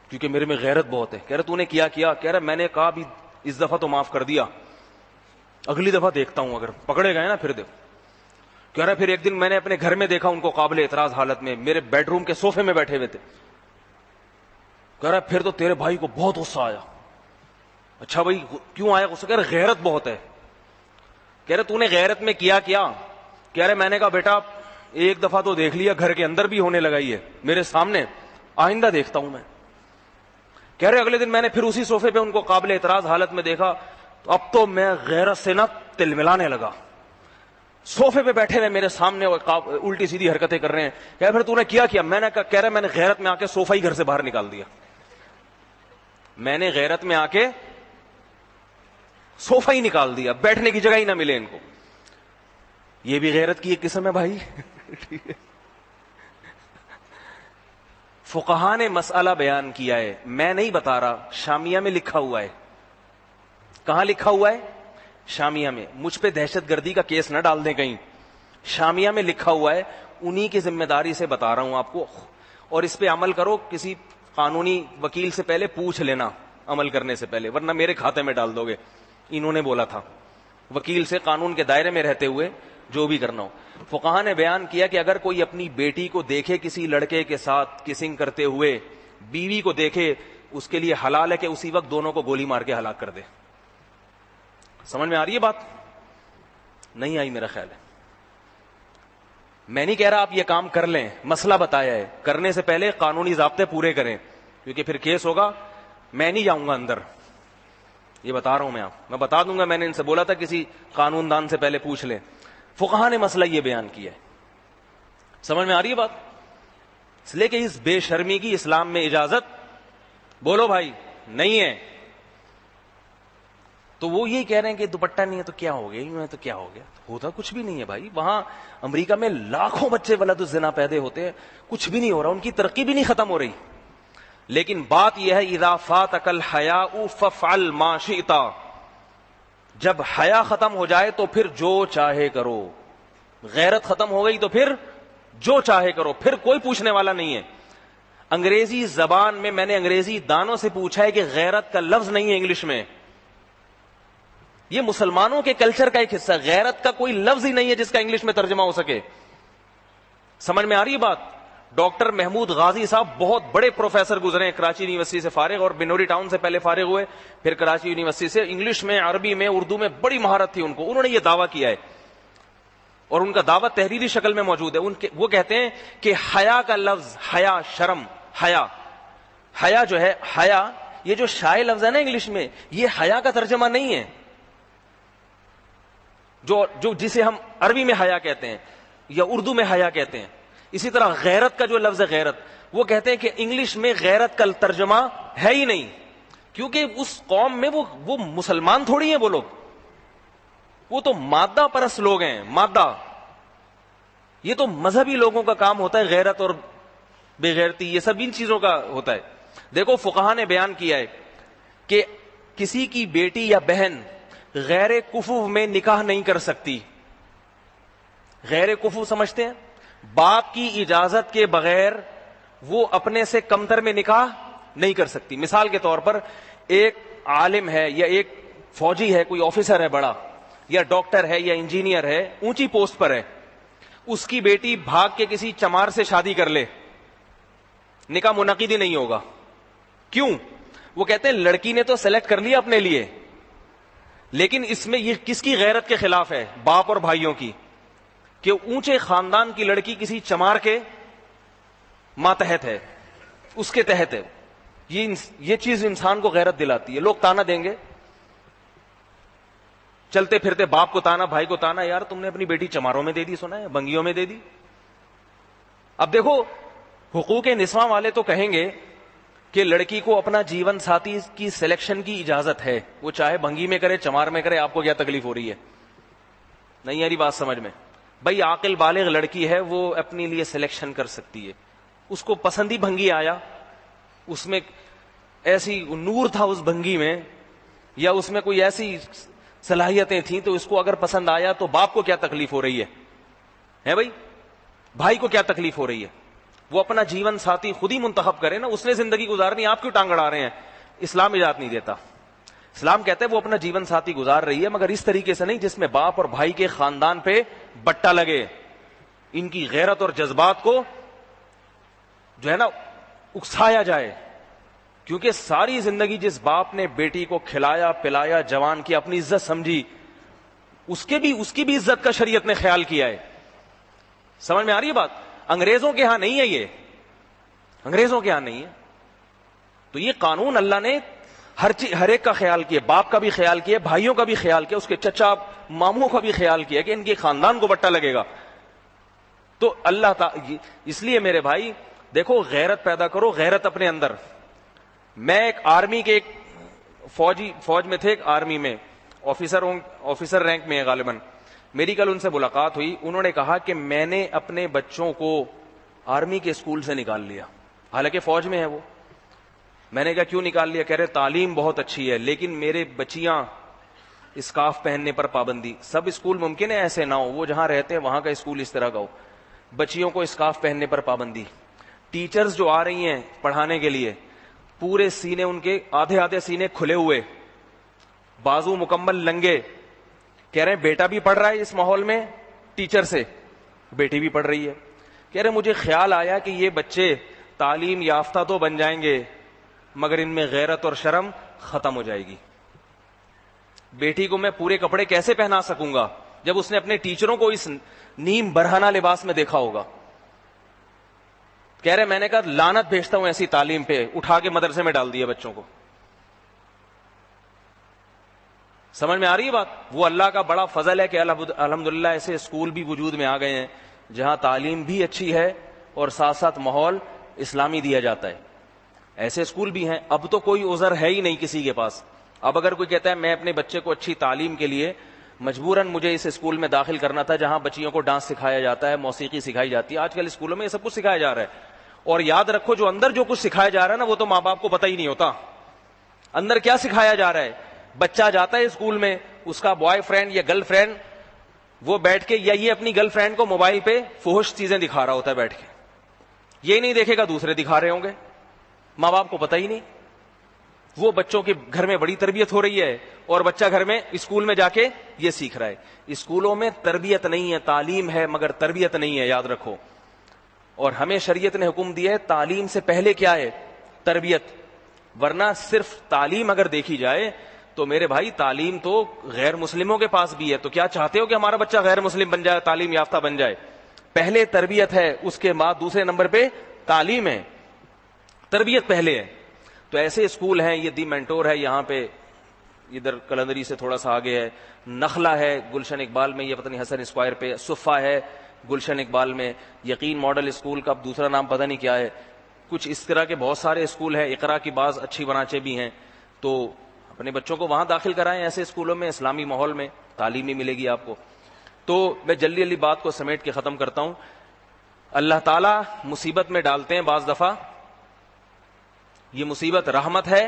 کیونکہ میرے میں غیرت بہت ہے. کہہ رہے تو نے کیا؟ کہہ رہے میں نے کہا بھی اس دفعہ تو معاف کر دیا, اگلی دفعہ دیکھتا ہوں, اگر پکڑے گئے نا پھر دیکھ. کہہ رہا پھر ایک دن میں نے اپنے گھر میں دیکھا ان کو قابل اعتراض حالت میں میرے بیڈ روم کے صوفے میں بیٹھے ہوئے تھے. کہہ رہا پھر تو تیرے بھائی کو بہت غصہ آیا. اچھا بھائی کیوں آیا غصہ؟ کہہ رہا غیرت بہت ہے. کہہ رہے تو نے غیرت میں کیا؟ کہہ رہے میں نے کہا بیٹا ایک دفعہ تو دیکھ لیا, گھر کے اندر بھی ہونے لگائی ہے میرے سامنے, آئندہ دیکھتا ہوں میں. کہہ رہے اگلے دن میں نے پھر اسی صوفے پہ ان کو قابل اعتراض حالت میں دیکھا تو اب تو میں غیرت سے نہ تل ملانے لگا. صوفے پہ بیٹھے ہوئے میرے سامنے الٹی سیدھی حرکتیں کر رہے ہیں. کہہ رہے پھر تو نے کیا؟ میں نے کہا کہہ رہے میں نے غیرت میں آ کے صوفہ ہی گھر سے باہر نکال دیا. میں نے غیرت میں آ کے صوفہ ہی نکال دیا, بیٹھنے کی جگہ ہی نہ ملے ان کو. یہ بھی غیرت کی ایک قسم ہے بھائی. فقہاء نے مسئلہ بیان کیا ہے, میں نہیں بتا رہا, شامیہ میں لکھا ہوا ہے. کہاں لکھا ہوا ہے؟ شامیہ میں. مجھ پہ دہشت گردی کا کیس نہ ڈال دیں کہیں, شامیہ میں لکھا ہوا ہے, انہی کی ذمہ داری سے بتا رہا ہوں آپ کو. اور اس پہ عمل کرو, کسی قانونی وکیل سے پہلے پوچھ لینا عمل کرنے سے پہلے, ورنہ میرے کھاتے میں ڈال دو گے. انہوں نے بولا تھا وکیل سے قانون کے دائرے میں رہتے ہوئے جو بھی کرنا ہو. فقہاء نے بیان کیا کہ اگر کوئی اپنی بیٹی کو دیکھے کسی لڑکے کے ساتھ کسنگ کرتے ہوئے, بیوی کو دیکھے, اس کے لیے حلال ہے کہ اسی وقت دونوں کو گولی مار کے ہلاک کر دے. سمجھ میں آ رہی ہے بات؟ نہیں آئی میرا خیال ہے. میں نہیں کہہ رہا آپ یہ کام کر لیں, مسئلہ بتایا ہے, کرنے سے پہلے قانونی ضابطے پورے کریں, کیونکہ پھر کیس ہوگا, میں نہیں جاؤں گا اندر. یہ بتا رہا ہوں میں بتا دوں گا. میں نے ان سے بولا تھا کسی قانون دان سے پہلے پوچھ لیں. فقہا نے مسئلہ یہ بیان کیا ہے. سمجھ میں آ رہی ہے بات؟ اس لیے کہ اس بے شرمی کی اسلام میں اجازت بولو بھائی نہیں ہے. تو وہ یہی کہہ رہے ہیں کہ دوپٹہ نہیں ہے تو کیا ہو گیا, یوں ہے تو کیا ہو گیا. ہوتا کچھ بھی نہیں ہے بھائی. وہاں امریکہ میں لاکھوں بچے ولد الزنا پیدا ہوتے ہیں, کچھ بھی نہیں ہو رہا, ان کی ترقی بھی نہیں ختم ہو رہی. لیکن بات یہ ہے اذا فاتک الحیاء فافعل ما شئت, جب حیا ختم ہو جائے تو پھر جو چاہے کرو. غیرت ختم ہو گئی تو پھر جو چاہے کرو, پھر کوئی پوچھنے والا نہیں ہے. انگریزی زبان میں نے انگریزی دانوں سے پوچھا ہے کہ غیرت کا لفظ نہیں ہے انگلش میں. یہ مسلمانوں کے کلچر کا ایک حصہ. غیرت کا کوئی لفظ ہی نہیں ہے جس کا انگلش میں ترجمہ ہو سکے. سمجھ میں آ رہی ہے بات؟ ڈاکٹر محمود غازی صاحب بہت بڑے پروفیسر گزرے ہیں, کراچی یونیورسٹی سے فارغ, اور بنوری ٹاؤن سے پہلے فارغ ہوئے, پھر کراچی یونیورسٹی سے. انگلش میں, عربی میں, اردو میں بڑی مہارت تھی ان کو. انہوں نے یہ دعویٰ کیا ہے اور ان کا دعویٰ تحریری شکل میں موجود ہے. وہ کہتے ہیں کہ حیا کا لفظ, حیا شرم, حیا جو ہے, حیا یہ جو شائع لفظ ہے نا انگلش میں, یہ حیا کا ترجمہ نہیں ہے. جو جسے ہم عربی میں حیا کہتے ہیں یا اردو میں حیا کہتے ہیں, اسی طرح غیرت کا جو لفظ ہے غیرت, وہ کہتے ہیں کہ انگلش میں غیرت کا ترجمہ ہے ہی نہیں, کیونکہ اس قوم میں وہ مسلمان تھوڑی ہیں وہ لوگ, وہ تو مادہ پرست لوگ ہیں. مادہ, یہ تو مذہبی لوگوں کا کام ہوتا ہے. غیرت اور بے غیرتی یہ سب ان چیزوں کا ہوتا ہے. دیکھو فقہا نے بیان کیا ہے کہ کسی کی بیٹی یا بہن غیر کفو میں نکاح نہیں کر سکتی. غیر کفو سمجھتے ہیں؟ باپ کی اجازت کے بغیر وہ اپنے سے کمتر میں نکاح نہیں کر سکتی. مثال کے طور پر ایک عالم ہے یا ایک فوجی ہے, کوئی آفیسر ہے بڑا, یا ڈاکٹر ہے یا انجینئر ہے, اونچی پوسٹ پر ہے, اس کی بیٹی بھاگ کے کسی چمار سے شادی کر لے, نکاح منعقد ہی نہیں ہوگا. کیوں؟ وہ کہتے ہیں لڑکی نے تو سلیکٹ کر لیا اپنے لیے, لیکن اس میں یہ کس کی غیرت کے خلاف ہے؟ باپ اور بھائیوں کی, کہ اونچے خاندان کی لڑکی کسی چمار کے ماتحت ہے, اس کے تحت ہے. یہ چیز انسان کو غیرت دلاتی ہے. لوگ تانا دیں گے, چلتے پھرتے باپ کو تانا, بھائی کو تانا, یار تم نے اپنی بیٹی چماروں میں دے دی, سنا ہے بنگیوں میں دے دی. اب دیکھو حقوق نسواں والے تو کہیں گے کہ لڑکی کو اپنا جیون ساتھی کی سلیکشن کی اجازت ہے, وہ چاہے بھنگی میں کرے چمار میں کرے, آپ کو کیا تکلیف ہو رہی ہے؟ نہیں آ رہی بات سمجھ میں؟ بھائی عاقل بالغ لڑکی ہے, وہ اپنے لیے سلیکشن کر سکتی ہے. اس کو پسندی بھنگی آیا, اس میں ایسی نور تھا اس بھنگی میں, یا اس میں کوئی ایسی صلاحیتیں تھیں, تو اس کو اگر پسند آیا تو باپ کو کیا تکلیف ہو رہی ہے بھائی؟ بھائی کو کیا تکلیف ہو رہی ہے؟ وہ اپنا جیون ساتھی خود ہی منتخب کرے نا, اس نے زندگی گزارنی, آپ کیوں ٹانگ اڑا رہے ہیں؟ اسلام اجازت نہیں دیتا. اسلام کہتا ہے وہ اپنا جیون ساتھی گزار رہی ہے, مگر اس طریقے سے نہیں جس میں باپ اور بھائی کے خاندان پہ بٹا لگے, ان کی غیرت اور جذبات کو جو ہے نا اکسایا جائے. کیونکہ ساری زندگی جس باپ نے بیٹی کو کھلایا پلایا جوان کی, اپنی عزت سمجھی, اس کی بھی عزت کا شریعت نے خیال کیا ہے. سمجھ میں آ رہی ہے بات؟ انگریزوں کے ہاں نہیں ہے, یہ انگریزوں کے ہاں نہیں ہے. تو یہ قانون اللہ نے ہر ایک کا خیال کیا, باپ کا بھی خیال کیا, بھائیوں کا بھی خیال کیا, اس کے چچا ماموں کا بھی خیال کیا کہ ان کے خاندان کو بٹا لگے گا. تو اللہ تعالی, اس لیے میرے بھائی دیکھو غیرت پیدا کرو, غیرت اپنے اندر. میں ایک آرمی کے, ایک فوج میں تھے, ایک آرمی میں آفیسر رینک میں ہے غالباً. میری کل ان سے ملاقات ہوئی, انہوں نے کہا کہ میں نے اپنے بچوں کو آرمی کے اسکول سے نکال لیا, حالانکہ فوج میں ہے وہ. میں نے کہا کیوں نکال لیا؟ کہہ رہے تعلیم بہت اچھی ہے, لیکن میرے بچیاں اسکارف پہننے پر پابندی. سب اسکول ممکن ہے ایسے نہ ہو, وہ جہاں رہتے ہیں وہاں کا اسکول اس طرح کا ہو, بچیوں کو اسکارف پہننے پر پابندی. ٹیچرز جو آ رہی ہیں پڑھانے کے لیے, پورے سینے ان کے آدھے سینے کھلے ہوئے, بازو مکمل لنگے. کہہ رہے ہیں بیٹا بھی پڑھ رہا ہے اس ماحول میں ٹیچر سے, بیٹی بھی پڑھ رہی ہے. کہہ رہے مجھے خیال آیا کہ یہ بچے تعلیم یافتہ تو بن جائیں گے, مگر ان میں غیرت اور شرم ختم ہو جائے گی. بیٹی کو میں پورے کپڑے کیسے پہنا سکوں گا جب اس نے اپنے ٹیچروں کو اس نیم برہنہ لباس میں دیکھا ہوگا؟ کہہ رہے میں نے کہا لعنت بھیجتا ہوں ایسی تعلیم پہ, اٹھا کے مدرسے میں ڈال دیا بچوں کو. سمجھ میں آ رہی ہے بات؟ وہ اللہ کا بڑا فضل ہے کہ الحمدللہ ایسے اسکول بھی وجود میں آ گئے ہیں جہاں تعلیم بھی اچھی ہے اور ساتھ ساتھ ماحول اسلامی دیا جاتا ہے. ایسے اسکول بھی ہیں. اب تو کوئی عذر ہے ہی نہیں کسی کے پاس. اب اگر کوئی کہتا ہے میں اپنے بچے کو اچھی تعلیم کے لیے مجبوراً مجھے اس اسکول میں داخل کرنا تھا جہاں بچیوں کو ڈانس سکھایا جاتا ہے, موسیقی سکھائی جاتی ہے, آج کل اسکولوں میں یہ سب کچھ سکھایا جا رہا ہے. اور یاد رکھو جو اندر جو کچھ سکھایا جا رہا ہے نا وہ تو ماں باپ کو پتہ ہی نہیں ہوتا اندر کیا سکھایا جا رہا ہے. بچہ جاتا ہے اسکول میں, اس کا بوائے فرینڈ یا گرل فرینڈ وہ بیٹھ کے یا یہ اپنی گرل فرینڈ کو موبائل پہ فحش چیزیں دکھا رہا ہوتا ہے بیٹھ کے. یہ نہیں دیکھے گا دوسرے دکھا رہے ہوں گے, ماں باپ کو پتہ ہی نہیں. وہ بچوں کے گھر میں بڑی تربیت ہو رہی ہے اور بچہ گھر میں اسکول میں جا کے یہ سیکھ رہا ہے. اسکولوں میں تربیت نہیں ہے, تعلیم ہے مگر تربیت نہیں ہے, یاد رکھو. اور ہمیں شریعت نے حکم دیا ہے تعلیم سے پہلے کیا ہے؟ تربیت. ورنہ صرف تعلیم اگر دیکھی جائے تو میرے بھائی تعلیم تو غیر مسلموں کے پاس بھی ہے. تو کیا چاہتے ہو کہ ہمارا بچہ غیر مسلم بن جائے, تعلیم یافتہ بن جائے؟ پہلے تربیت ہے, اس کے بعد دوسرے نمبر پہ تعلیم ہے, تربیت پہلے ہے. تو ایسے اسکول ہیں, یہ دی مینٹور ہے یہاں پہ, ادھر کلندری سے تھوڑا سا آگے ہے, نخلہ ہے گلشن اقبال میں, یہ پتہ نہیں حسن اسکوائر پہ, صفہ ہے گلشن اقبال میں, یقین ماڈل اسکول کا دوسرا نام پتہ نہیں کیا ہے. کچھ اس طرح کے بہت سارے اسکول ہیں, اقرا کی بعض اچھی برانچیں بھی ہیں. تو اپنے بچوں کو وہاں داخل کرائیں, ایسے اسکولوں میں, اسلامی ماحول میں تعلیم ہی ملے گی آپ کو. تو میں جلدی جلدی بات کو سمیٹ کے ختم کرتا ہوں. اللہ تعالیٰ مصیبت میں ڈالتے ہیں بعض دفعہ, یہ مصیبت رحمت ہے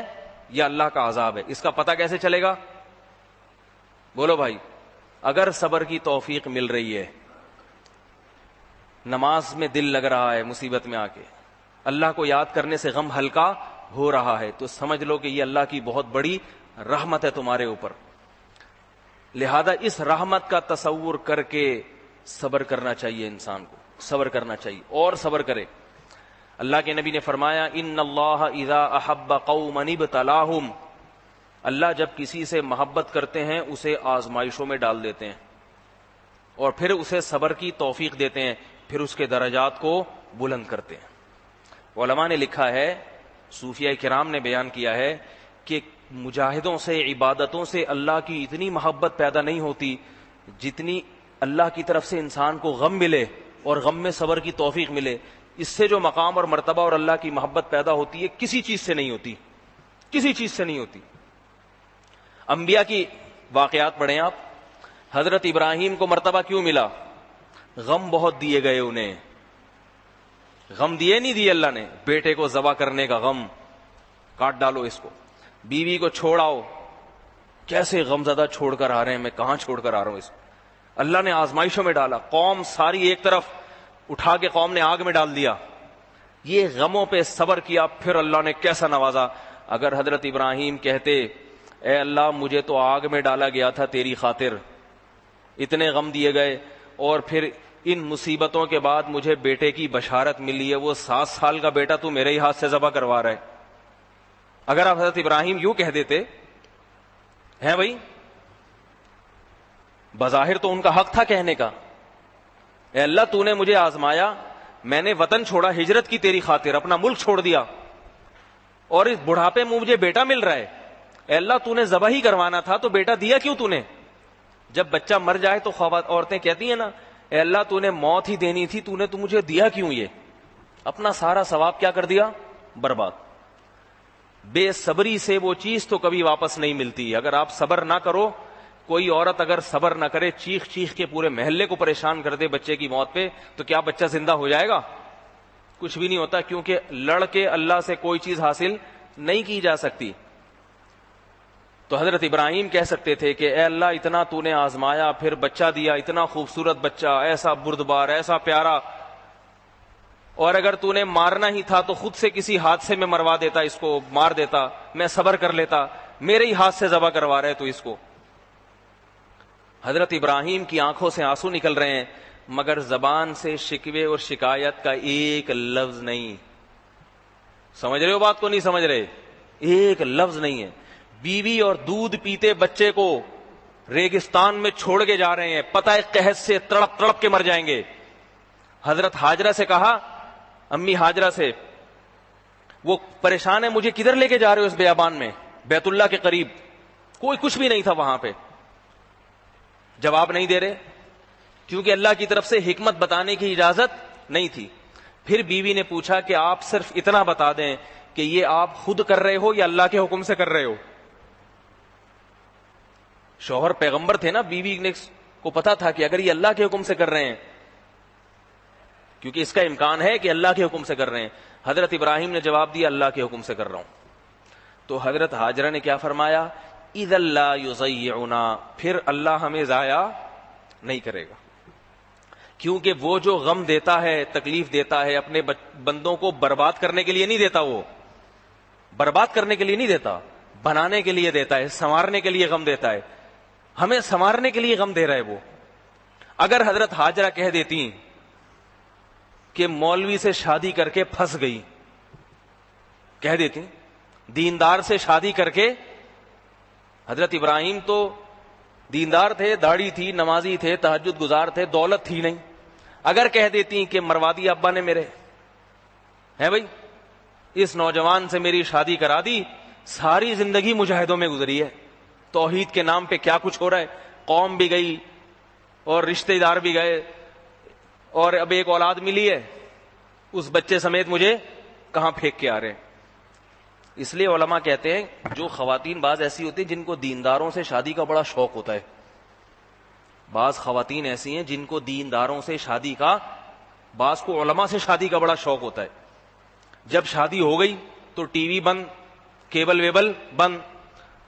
یا اللہ کا عذاب ہے, اس کا پتہ کیسے چلے گا؟ بولو بھائی. اگر صبر کی توفیق مل رہی ہے, نماز میں دل لگ رہا ہے مصیبت میں آ کے, اللہ کو یاد کرنے سے غم ہلکا ہو رہا ہے, تو سمجھ لو کہ یہ اللہ کی بہت بڑی رحمت ہے تمہارے اوپر. لہذا اس رحمت کا تصور کر کے صبر کرنا چاہیے انسان کو, صبر کرنا چاہیے اور صبر کرے. اللہ کے نبی نے فرمایا ان اللہ اذا احب قوما ابتلاہم, اللہ جب کسی سے محبت کرتے ہیں اسے آزمائشوں میں ڈال دیتے ہیں اور پھر اسے صبر کی توفیق دیتے ہیں, پھر اس کے درجات کو بلند کرتے ہیں. علماء نے لکھا ہے, صوفیہ کرام نے بیان کیا ہے کہ مجاہدوں سے, عبادتوں سے اللہ کی اتنی محبت پیدا نہیں ہوتی جتنی اللہ کی طرف سے انسان کو غم ملے اور غم میں صبر کی توفیق ملے. اس سے جو مقام اور مرتبہ اور اللہ کی محبت پیدا ہوتی ہے کسی چیز سے نہیں ہوتی, کسی چیز سے نہیں ہوتی. انبیاء کی واقعات پڑھیں آپ. حضرت ابراہیم کو مرتبہ کیوں ملا؟ غم بہت دیے گئے انہیں. غم دیے نہیں دیے اللہ نے, بیٹے کو ذبح کرنے کا غم, کاٹ ڈالو اس کو. بیوی کو چھوڑاؤ, کیسے غم زدہ چھوڑ کر آ رہے ہیں, میں کہاں چھوڑ کر آ رہا ہوں اس کو. اللہ نے آزمائشوں میں ڈالا, قوم ساری ایک طرف اٹھا کے قوم نے آگ میں ڈال دیا. یہ غموں پہ صبر کیا, پھر اللہ نے کیسا نوازا. اگر حضرت ابراہیم کہتے اے اللہ مجھے تو آگ میں ڈالا گیا تھا تیری خاطر, اتنے غم دیے گئے, اور پھر ان مصیبتوں کے بعد مجھے بیٹے کی بشارت ملی ہے, وہ 7 سال کا بیٹا تو میرے ہی ہاتھ سے ذبح کروا رہا ہے. اگر آپ حضرت ابراہیم یوں کہہ دیتے ہیں بھائی, بظاہر تو ان کا حق تھا کہنے کا, اے اللہ تو نے مجھے آزمایا, میں نے وطن چھوڑا ہجرت کی تیری خاطر, اپنا ملک چھوڑ دیا, اور اس بڑھاپے میں مجھے بیٹا مل رہا ہے, اے اللہ تو نے ذبح ہی کروانا تھا تو بیٹا دیا کیوں تو نے؟ جب بچہ مر جائے تو عورتیں کہتی ہیں نا, اے اللہ تو نے موت ہی دینی تھی, تو نے تو مجھے دیا کیوں؟ یہ اپنا سارا ثواب کیا کر دیا؟ برباد. بے صبری سے وہ چیز تو کبھی واپس نہیں ملتی. اگر آپ صبر نہ کرو, کوئی عورت اگر صبر نہ کرے, چیخ چیخ کے پورے محلے کو پریشان کر دے بچے کی موت پہ, تو کیا بچہ زندہ ہو جائے گا؟ کچھ بھی نہیں ہوتا, کیونکہ لڑ کے اللہ سے کوئی چیز حاصل نہیں کی جا سکتی. تو حضرت ابراہیم کہہ سکتے تھے کہ اے اللہ اتنا تو نے آزمایا, پھر بچہ دیا, اتنا خوبصورت بچہ, ایسا بردبار, ایسا پیارا, اور اگر تو نے مارنا ہی تھا تو خود سے کسی حادثے میں مروا دیتا, اس کو مار دیتا, میں صبر کر لیتا, میرے ہی ہاتھ سے ذبح کروا رہے تو اس کو. حضرت ابراہیم کی آنکھوں سے آنسو نکل رہے ہیں, مگر زبان سے شکوے اور شکایت کا ایک لفظ نہیں. سمجھ رہے ہو بات کو؟ نہیں سمجھ رہے؟ ایک لفظ نہیں ہے. بیوی اور دودھ پیتے بچے کو ریگستان میں چھوڑ کے جا رہے ہیں, پتہ ہے قحط سے تڑپ تڑپ کے مر جائیں گے. حضرت ہاجرہ سے کہا, امی ہاجرہ سے, وہ پریشان ہے, مجھے کدھر لے کے جا رہے ہو اس بیابان میں, بیت اللہ کے قریب, کوئی کچھ بھی نہیں تھا وہاں پہ. جواب نہیں دے رہے کیونکہ اللہ کی طرف سے حکمت بتانے کی اجازت نہیں تھی. پھر بیوی نے پوچھا کہ آپ صرف اتنا بتا دیں کہ یہ آپ خود کر رہے ہو یا اللہ کے حکم سے کر رہے ہو. شوہر پیغمبر تھے نا, بیوی نے کو پتا تھا کہ اگر یہ اللہ کے حکم سے کر رہے ہیں, کیونکہ اس کا امکان ہے کہ اللہ کے حکم سے کر رہے ہیں. حضرت ابراہیم نے جواب دیا اللہ کے حکم سے کر رہا ہوں. تو حضرت ہاجرہ نے کیا فرمایا, اذا لا یضیعنا, پھر اللہ ہمیں ضائع نہیں کرے گا. کیونکہ وہ جو غم دیتا ہے, تکلیف دیتا ہے, اپنے بندوں کو برباد کرنے کے لیے نہیں دیتا, وہ برباد کرنے کے لیے نہیں دیتا, بنانے کے لیے دیتا ہے, سنوارنے کے لیے غم دیتا ہے. ہمیں سنوارنے کے لیے غم دے رہا ہے وہ. اگر حضرت ہاجرہ کہہ دیتی کہ مولوی سے شادی کر کے پھنس گئی, کہہ دیتی دیندار سے شادی کر کے, حضرت ابراہیم تو دیندار تھے, داڑھی تھی, نمازی تھے, تہجد گزار تھے, دولت تھی نہیں. اگر کہہ دیتی کہ مروا دی ابا نے میرے, ہے بھائی اس نوجوان سے میری شادی کرا دی, ساری زندگی مجاہدوں میں گزری ہے, توحید کے نام پہ کیا کچھ ہو رہا ہے, قوم بھی گئی اور رشتہ دار بھی گئے, اور اب ایک اولاد ملی ہے, اس بچے سمیت مجھے کہاں پھینک کے آ رہے ہیں. اس لیے علماء کہتے ہیں جو خواتین بعض ایسی ہوتی ہیں جن کو دینداروں سے شادی کا بڑا شوق ہوتا ہے, بعض خواتین ایسی ہیں جن کو دینداروں سے شادی کا, بعض کو علماء سے شادی کا بڑا شوق ہوتا ہے. جب شادی ہو گئی تو ٹی وی بند, کیبل ویبل بند,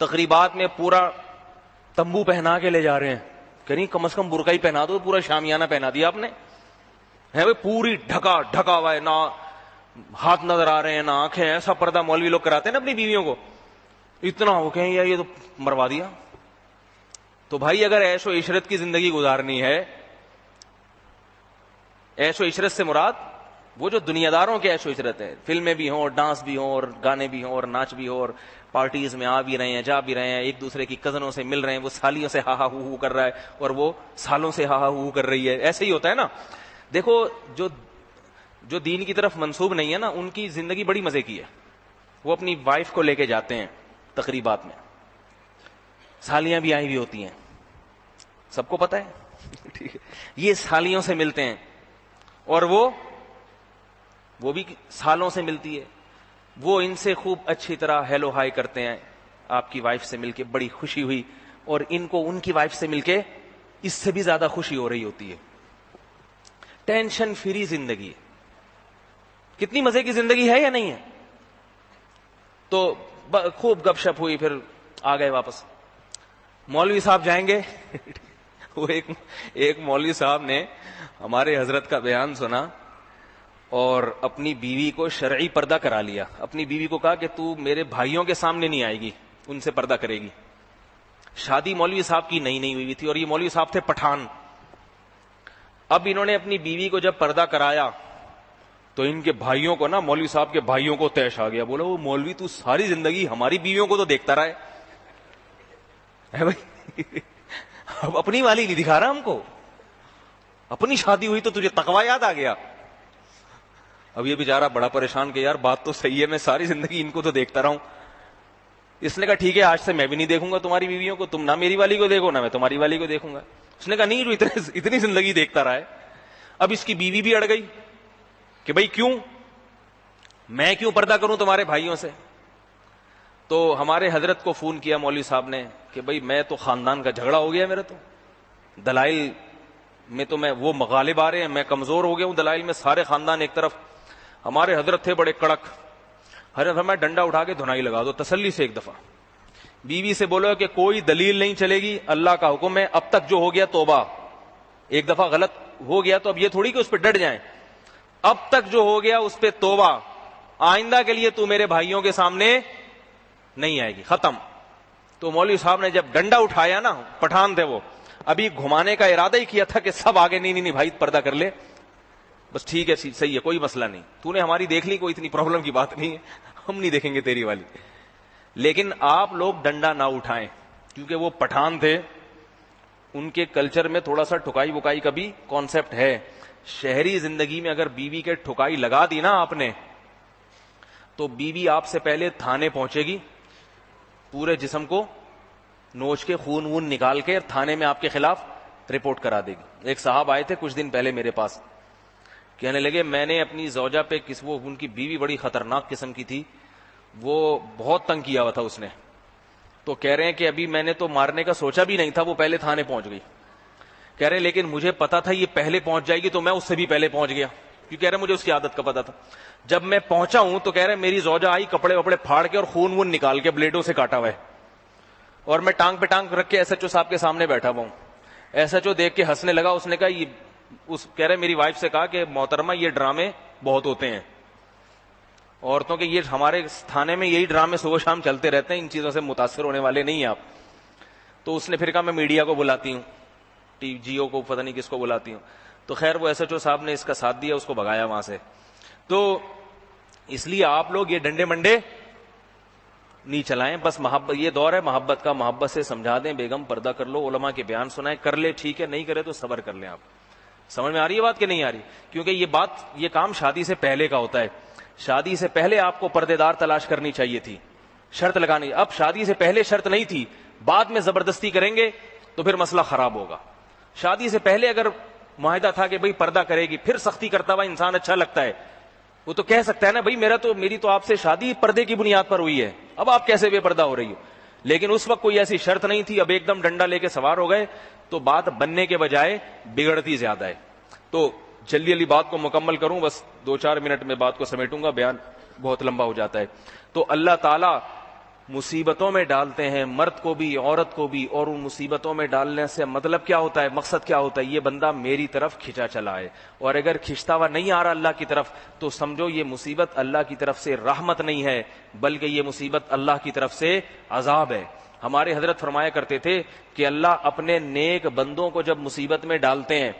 تقریبات میں پورا تمبو پہنا کے لے جا رہے ہیں, کہ نہیں کم از کم برقع ہی پہنا دو, پورا شامیانہ پہنا دیا آپ نے, ہے بھائی پوری ڈھکا ہوا ہے, نہ ہاتھ نظر آ رہے ہیں نہ آنکھیں. ایسا پردہ مولوی لوگ کراتے ہیں نا اپنی بیویوں کو, اتنا ہو کہ یا یہ تو مروا دیا. تو بھائی اگر عیش و عشرت کی زندگی گزارنی ہے, عیش و عشرت سے مراد وہ جو دنیا داروں کے عیش و عشرت ہے, فلمیں بھی ہوں, ڈانس بھی ہوں, اور گانے بھی ہوں, اور ناچ بھی ہو, اور پارٹیز میں آ بھی رہے ہیں, جا بھی رہے ہیں, ایک دوسرے کی کزنوں سے مل رہے ہیں, وہ سالیوں سے ہا ہا ہو ہو کر رہا ہے اور وہ سالوں سے ہا ہا ہو ہو کر رہی ہے. ایسے ہی ہوتا ہے نا. دیکھو جو دین کی طرف منسوب نہیں ہے نا, ان کی زندگی بڑی مزے کی ہے. وہ اپنی وائف کو لے کے جاتے ہیں تقریبات میں, سالیاں بھی آئی ہوئی ہوتی ہیں, سب کو پتا ہے ٹھیک ہے, یہ سالیوں سے ملتے ہیں, اور وہ بھی سالوں سے ملتی ہے, وہ ان سے خوب اچھی طرح ہیلو ہائی کرتے ہیں. آپ کی وائف سے مل کے بڑی خوشی ہوئی, اور ان کو ان کی وائف سے مل کے اس سے بھی زیادہ خوشی ہو رہی ہوتی ہے. ٹینشن فری زندگی. کتنی مزے کی زندگی ہے یا نہیں ہے؟ تو خوب گپ شپ ہوئی, پھر آ گئے واپس. مولوی صاحب جائیں گے وہ ایک مولوی صاحب نے ہمارے حضرت کا بیان سنا اور اپنی بیوی کو شرعی پردہ کرا لیا. اپنی بیوی کو کہا کہ تو میرے بھائیوں کے سامنے نہیں آئے گی, ان سے پردہ کرے گی. شادی مولوی صاحب کی نہیں ہوئی تھی, اور یہ مولوی صاحب تھے پٹھان. اب انہوں نے اپنی بیوی کو جب پردہ کرایا تو ان کے بھائیوں کو نا, مولوی صاحب کے بھائیوں کو تیش آ گیا. بولا وہ مولوی تو ساری زندگی ہماری بیویوں کو تو دیکھتا رہا ہے بھائی, اب اپنی والی نہیں دکھا رہا ہم کو, اپنی شادی ہوئی تو تجھے تقوی یاد آ گیا. اب یہ بیچارہ بڑا پریشان کہ یار بات تو صحیح ہے, میں ساری زندگی ان کو تو دیکھتا رہا ہوں. اس نے کہا ٹھیک ہے آج سے میں بھی نہیں دیکھوں گا تمہاری بیویوں کو, تم نہ میری والی کو دیکھو نہ میں تمہاری والی کو دیکھوں گا. اس نے کہا نہیں, جو اتنی زندگی دیکھتا رہا ہے. اب اس کی بیوی بھی اڑ گئی کہ بھائی کیوں, میں کیوں پردہ کروں تمہارے بھائیوں سے. تو ہمارے حضرت کو فون کیا مولوی صاحب نے کہ بھائی میں تو خاندان کا جھگڑا ہو گیا میرا, تو دلائل میں تو میں وہ مغالب آ رہے ہیں, میں کمزور ہو گیا ہوں دلائل میں, سارے خاندان ایک طرف. ہمارے حضرت تھے بڑے کڑک, حضرت میں ڈنڈا اٹھا کے دھنائی لگا دو تسلی سے ایک دفعہ. بیوی سے بولو کہ کوئی دلیل نہیں چلے گی, اللہ کا حکم ہے, اب تک جو ہو گیا توبہ. ایک دفعہ غلط ہو گیا تو اب یہ تھوڑی کہ اس پہ ڈٹ جائیں, اب تک جو ہو گیا اس پہ توبہ, آئندہ کے لیے تو میرے بھائیوں کے سامنے نہیں آئے گی, ختم. تو مولوی صاحب نے جب ڈنڈا اٹھایا نا, پٹھان تھے وہ, ابھی گھمانے کا ارادہ ہی کیا تھا کہ سب آگے نہیں بھائی پردہ کر لے, بس ٹھیک ہے صحیح ہے کوئی مسئلہ نہیں, تو نے ہماری دیکھ لی, کوئی اتنی پرابلم کی بات نہیں ہے, ہم نہیں دیکھیں گے تیری والی. لیکن آپ لوگ ڈنڈا نہ اٹھائیں, کیونکہ وہ پٹھان تھے, ان کے کلچر میں تھوڑا سا ٹھکائی وکائی کا بھی کانسیپٹ ہے. شہری زندگی میں اگر بیوی کے ٹھکائی لگا دی نا آپ نے, تو بیوی آپ سے پہلے تھانے پہنچے گی, پورے جسم کو نوچ کے خون وون نکال کے تھانے میں آپ کے خلاف رپورٹ کرا دے گی. ایک صاحب آئے تھے کچھ دن پہلے میرے پاس, کہنے لگے میں نے اپنی زوجہ پہ وہ ان کی بیوی بڑی خطرناک قسم کی تھی, وہ بہت تنگ کیا ہوا تھا اس نے, تو کہہ رہے ہیں کہ ابھی میں نے تو مارنے کا سوچا بھی نہیں تھا, وہ پہلے تھانے پہنچ گئی. کہہ رہے ہیں لیکن مجھے پتا تھا یہ پہلے پہنچ جائے گی تو میں اس سے بھی پہلے پہنچ گیا, کیونکہ کہہ رہے مجھے اس کی عادت کا پتا تھا. جب میں پہنچا ہوں تو کہہ رہے میری زوجہ آئی کپڑے وپڑے پھاڑ کے اور خون وون نکال کے بلیڈوں سے کاٹا ہوا ہے, اور میں ٹانگ پہ ٹانگ رکھ کے ایس ایچ او صاحب کے سامنے بیٹھا ہوا ہوں. ایس ایچ او دیکھ کے ہنسنے لگا, اس نے کہا کہہ رہے میری وائف سے کہا کہ محترمہ یہ ڈرامے بہت ہوتے ہیں عورتوں کے, یہ ہمارے تھانے میں یہی ڈرامے صبح شام چلتے رہتے ہیں, ان چیزوں سے متاثر ہونے والے نہیں ہیں آپ. تو اس نے پھر کہا میں میڈیا کو بلاتی ہوں, جیو کو, پتہ نہیں کس کو بلاتی ہوں. تو خیر وہ ایس ایچ او صاحب نے اس کا ساتھ دیا, اس کو بھگایا وہاں سے. تو اس لیے آپ لوگ یہ ڈنڈے منڈے نہیں چلائیں, بس محبت, یہ دور ہے محبت کا, محبت سے سمجھا دیں بیگم پردہ کر لو, علماء کے بیان سنائیں, کر لے ٹھیک ہے, نہیں کرے تو صبر کر لیں. آپ سمجھ میں آ رہی ہے بات کہ نہیں آ رہی؟ کیونکہ یہ کام شادی سے پہلے کا ہوتا ہے. شادی سے پہلے آپ کو پردے دار تلاش کرنی چاہیے تھی, شرط لگانی. اب شادی سے پہلے شرط نہیں تھی, بعد میں زبردستی کریں گے تو پھر مسئلہ خراب ہوگا. شادی سے پہلے اگر معاہدہ تھا کہ بھئی پردہ کرے گی, پھر سختی کرتا ہوا انسان اچھا لگتا ہے, وہ تو کہہ سکتا ہے نا بھئی میری تو آپ سے شادی پردے کی بنیاد پر ہوئی ہے, اب آپ کیسے بے پردہ ہو رہی ہو. لیکن اس وقت کوئی ایسی شرط نہیں تھی, اب ایک دم ڈنڈا لے کے سوار ہو گئے تو بات بننے کے بجائے بگڑتی زیادہ ہے. تو جلدی جلدی بات کو مکمل کروں, بس 2-4 منٹ میں بات کو سمیٹوں گا, بیان بہت لمبا ہو جاتا ہے. تو اللہ تعالیٰ مصیبتوں میں ڈالتے ہیں مرد کو بھی عورت کو بھی, اور ان مصیبتوں میں ڈالنے سے مطلب کیا ہوتا ہے, مقصد کیا ہوتا ہے, یہ بندہ میری طرف کھینچا چلا ہے. اور اگر کھنچتا ہوا نہیں آ رہا اللہ کی طرف تو سمجھو یہ مصیبت اللہ کی طرف سے رحمت نہیں ہے, بلکہ یہ مصیبت اللہ کی طرف سے عذاب ہے. ہمارے حضرت فرمایا کرتے تھے کہ اللہ اپنے نیک بندوں کو جب مصیبت میں ڈالتے ہیں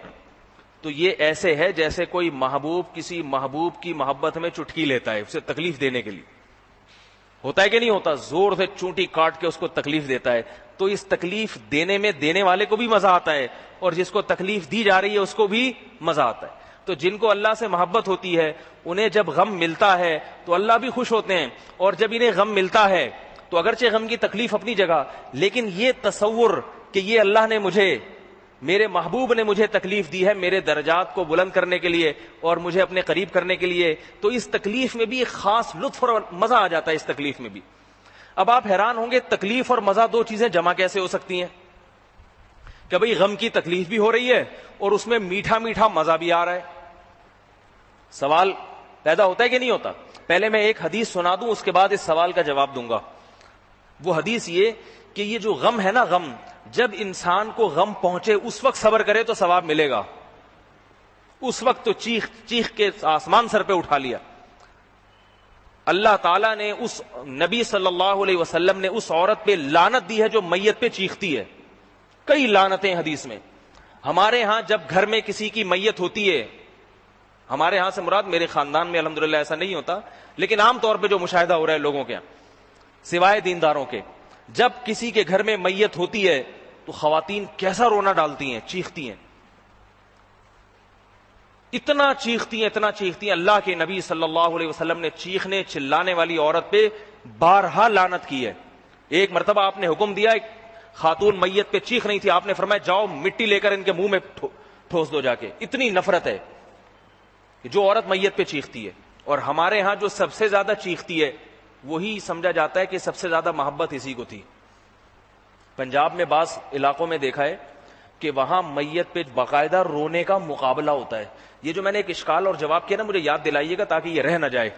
تو یہ ایسے ہے جیسے کوئی محبوب کسی محبوب کی محبت میں چٹکی لیتا ہے, اسے تکلیف دینے کے لیے. ہوتا ہے کہ نہیں ہوتا, زور سے چونٹی کاٹ کے اس کو تکلیف دیتا ہے. تو اس تکلیف دینے میں دینے والے کو بھی مزہ آتا ہے, اور جس کو تکلیف دی جا رہی ہے اس کو بھی مزہ آتا ہے. تو جن کو اللہ سے محبت ہوتی ہے انہیں جب غم ملتا ہے تو اللہ بھی خوش ہوتے ہیں, اور جب انہیں غم ملتا ہے تو اگرچہ غم کی تکلیف اپنی جگہ, لیکن یہ تصور کہ یہ اللہ نے مجھے, میرے محبوب نے مجھے تکلیف دی ہے میرے درجات کو بلند کرنے کے لیے اور مجھے اپنے قریب کرنے کے لیے, تو اس تکلیف میں بھی ایک خاص لطف اور مزہ آ جاتا ہے اس تکلیف میں بھی. اب آپ حیران ہوں گے تکلیف اور مزہ دو چیزیں جمع کیسے ہو سکتی ہیں, کہ بھئی غم کی تکلیف بھی ہو رہی ہے اور اس میں میٹھا میٹھا مزہ بھی آ رہا ہے. سوال پیدا ہوتا ہے کہ نہیں ہوتا؟ پہلے میں ایک حدیث سنا دوں, اس کے بعد اس سوال کا جواب دوں گا. وہ حدیث یہ کہ یہ جو غم ہے نا, غم جب انسان کو غم پہنچے اس وقت صبر کرے تو ثواب ملے گا. اس وقت تو چیخ چیخ کے آسمان سر پہ اٹھا لیا. اللہ تعالیٰ نے اس نبی صلی اللہ علیہ وسلم نے اس عورت پہ لعنت دی ہے جو میت پہ چیختی ہے. کئی لعنتیں حدیث میں. ہمارے ہاں جب گھر میں کسی کی میت ہوتی ہے, ہمارے ہاں سے مراد میرے خاندان میں الحمدللہ ایسا نہیں ہوتا, لیکن عام طور پہ جو مشاہدہ ہو رہا ہے لوگوں کے یہاں سوائے دینداروں کے, جب کسی کے گھر میں میت ہوتی ہے تو خواتین کیسا رونا ڈالتی ہیں, چیختی ہیں, اتنا چیختی ہیں. اللہ کے نبی صلی اللہ علیہ وسلم نے چیخنے چلانے والی عورت پہ بارہا لعنت کی ہے. ایک مرتبہ آپ نے حکم دیا, ایک خاتون میت پہ چیخ رہی تھی, آپ نے فرمایا جاؤ مٹی لے کر ان کے منہ میں ٹھوس دو جا کے. اتنی نفرت ہے کہ جو عورت میت پہ چیختی ہے. اور ہمارے ہاں جو سب سے زیادہ چیختی ہے وہی سمجھا جاتا ہے کہ سب سے زیادہ محبت اسی کو تھی. پنجاب میں بعض علاقوں میں دیکھا ہے کہ وہاں میت پہ باقاعدہ رونے کا مقابلہ ہوتا ہے. یہ جو میں نے ایک اشکال اور جواب کیا نا, مجھے یاد دلائیے گا تاکہ یہ رہ نہ جائے.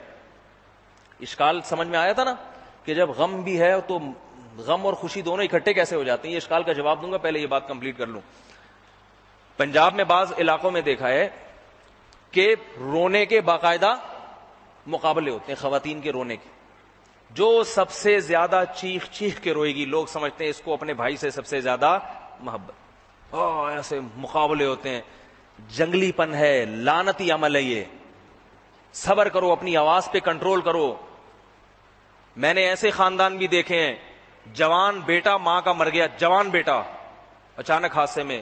اشکال سمجھ میں آیا تھا نا کہ جب غم بھی ہے تو غم اور خوشی دونوں اکٹھے کیسے ہو جاتے ہیں. یہ اشکال کا جواب دوں گا, پہلے یہ بات کمپلیٹ کر لوں. پنجاب میں بعض علاقوں میں دیکھا ہے کہ رونے کے باقاعدہ مقابلے ہوتے ہیں, خواتین کے رونے کے. جو سب سے زیادہ چیخ چیخ کے روئے گی, لوگ سمجھتے ہیں اس کو اپنے بھائی سے سب سے زیادہ محبت. ایسے مقابلے ہوتے ہیں, جنگلی پن ہے, لعنتی عمل ہے یہ. صبر کرو, اپنی آواز پہ کنٹرول کرو. میں نے ایسے خاندان بھی دیکھے ہیں, جوان بیٹا ماں کا مر گیا, جوان بیٹا اچانک حادثے میں,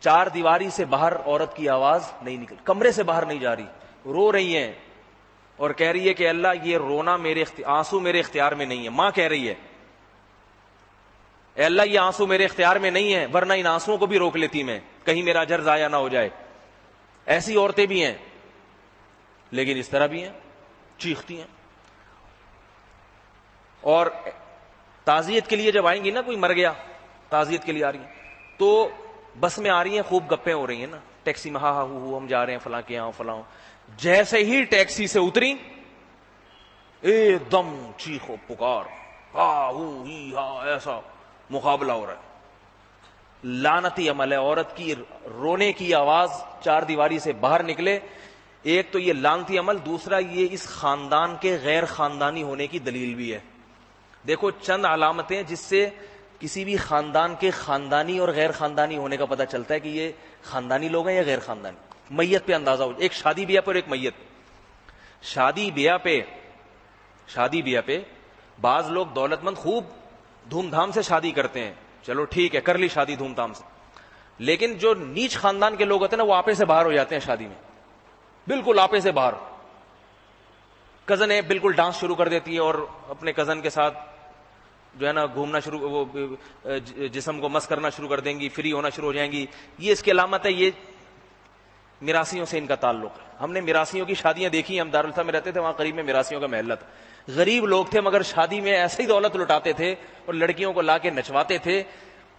4 دیواری سے باہر عورت کی آواز نہیں نکل, کمرے سے باہر نہیں جا رہی, رو رہی ہیں اور کہہ رہی ہے کہ اللہ یہ رونا آنسو میرے اختیار میں نہیں ہے. ماں کہہ رہی ہے اے اللہ یہ آنسو میرے اختیار میں نہیں ہے ورنہ ان آنسوؤں کو بھی روک لیتی میں, کہیں میرا اجر ضائع نہ ہو جائے. ایسی عورتیں بھی ہیں, لیکن اس طرح بھی ہیں, چیختی ہیں. اور تعزیت کے لیے جب آئیں گی نا, کوئی مر گیا تعزیت کے لیے آ رہی ہیں, تو بس میں آ رہی ہیں, خوب گپیں ہو رہی ہیں نا, ٹیکسی میں ہاں ہاں ہم جا رہے ہیں فلاں کے یہاں فلاں. جیسے ہی ٹیکسی سے اتری ایک دم چیخو پکار, ہا ہو ہی ہا, ایسا مقابلہ ہو رہا ہے. لعنتی عمل ہے عورت کی رونے کی آواز چار دیواری سے باہر نکلے. ایک تو یہ لعنتی عمل, دوسرا یہ اس خاندان کے غیر خاندانی ہونے کی دلیل بھی ہے. دیکھو چند علامتیں جس سے کسی بھی خاندان کے خاندانی اور غیر خاندانی ہونے کا پتہ چلتا ہے کہ یہ خاندانی لوگ ہیں یا غیر خاندانی. میت پہ اندازہ ہو, ایک شادی بیاہ پہ اور ایک میت. شادی بیاہ پہ بعض لوگ دولت مند خوب دھوم دھام سے شادی کرتے ہیں, چلو ٹھیک ہے کر لی شادی دھوم دھام سے, لیکن جو نیچ خاندان کے لوگ ہوتے ہیں نا وہ آپے سے باہر ہو جاتے ہیں شادی میں, بالکل آپے سے باہر. کزن ہے بالکل ڈانس شروع کر دیتی ہے اور اپنے کزن کے ساتھ جو ہے نا گھومنا شروع, وہ جسم کو مس کرنا شروع کر دیں گی, فری ہونا شروع ہو جائیں گی. یہ اس کی علامت ہے, یہ میراثیوں سے ان کا تعلق ہے. ہم نے میراثیوں کی شادیاں دیکھی, ہم دارالفتا میں رہتے تھے, وہاں قریب میں میراثیوں کا محلہ تھا. غریب لوگ تھے مگر شادی میں ایسے ہی دولت لٹاتے تھے اور لڑکیوں کو لا کے نچواتے تھے,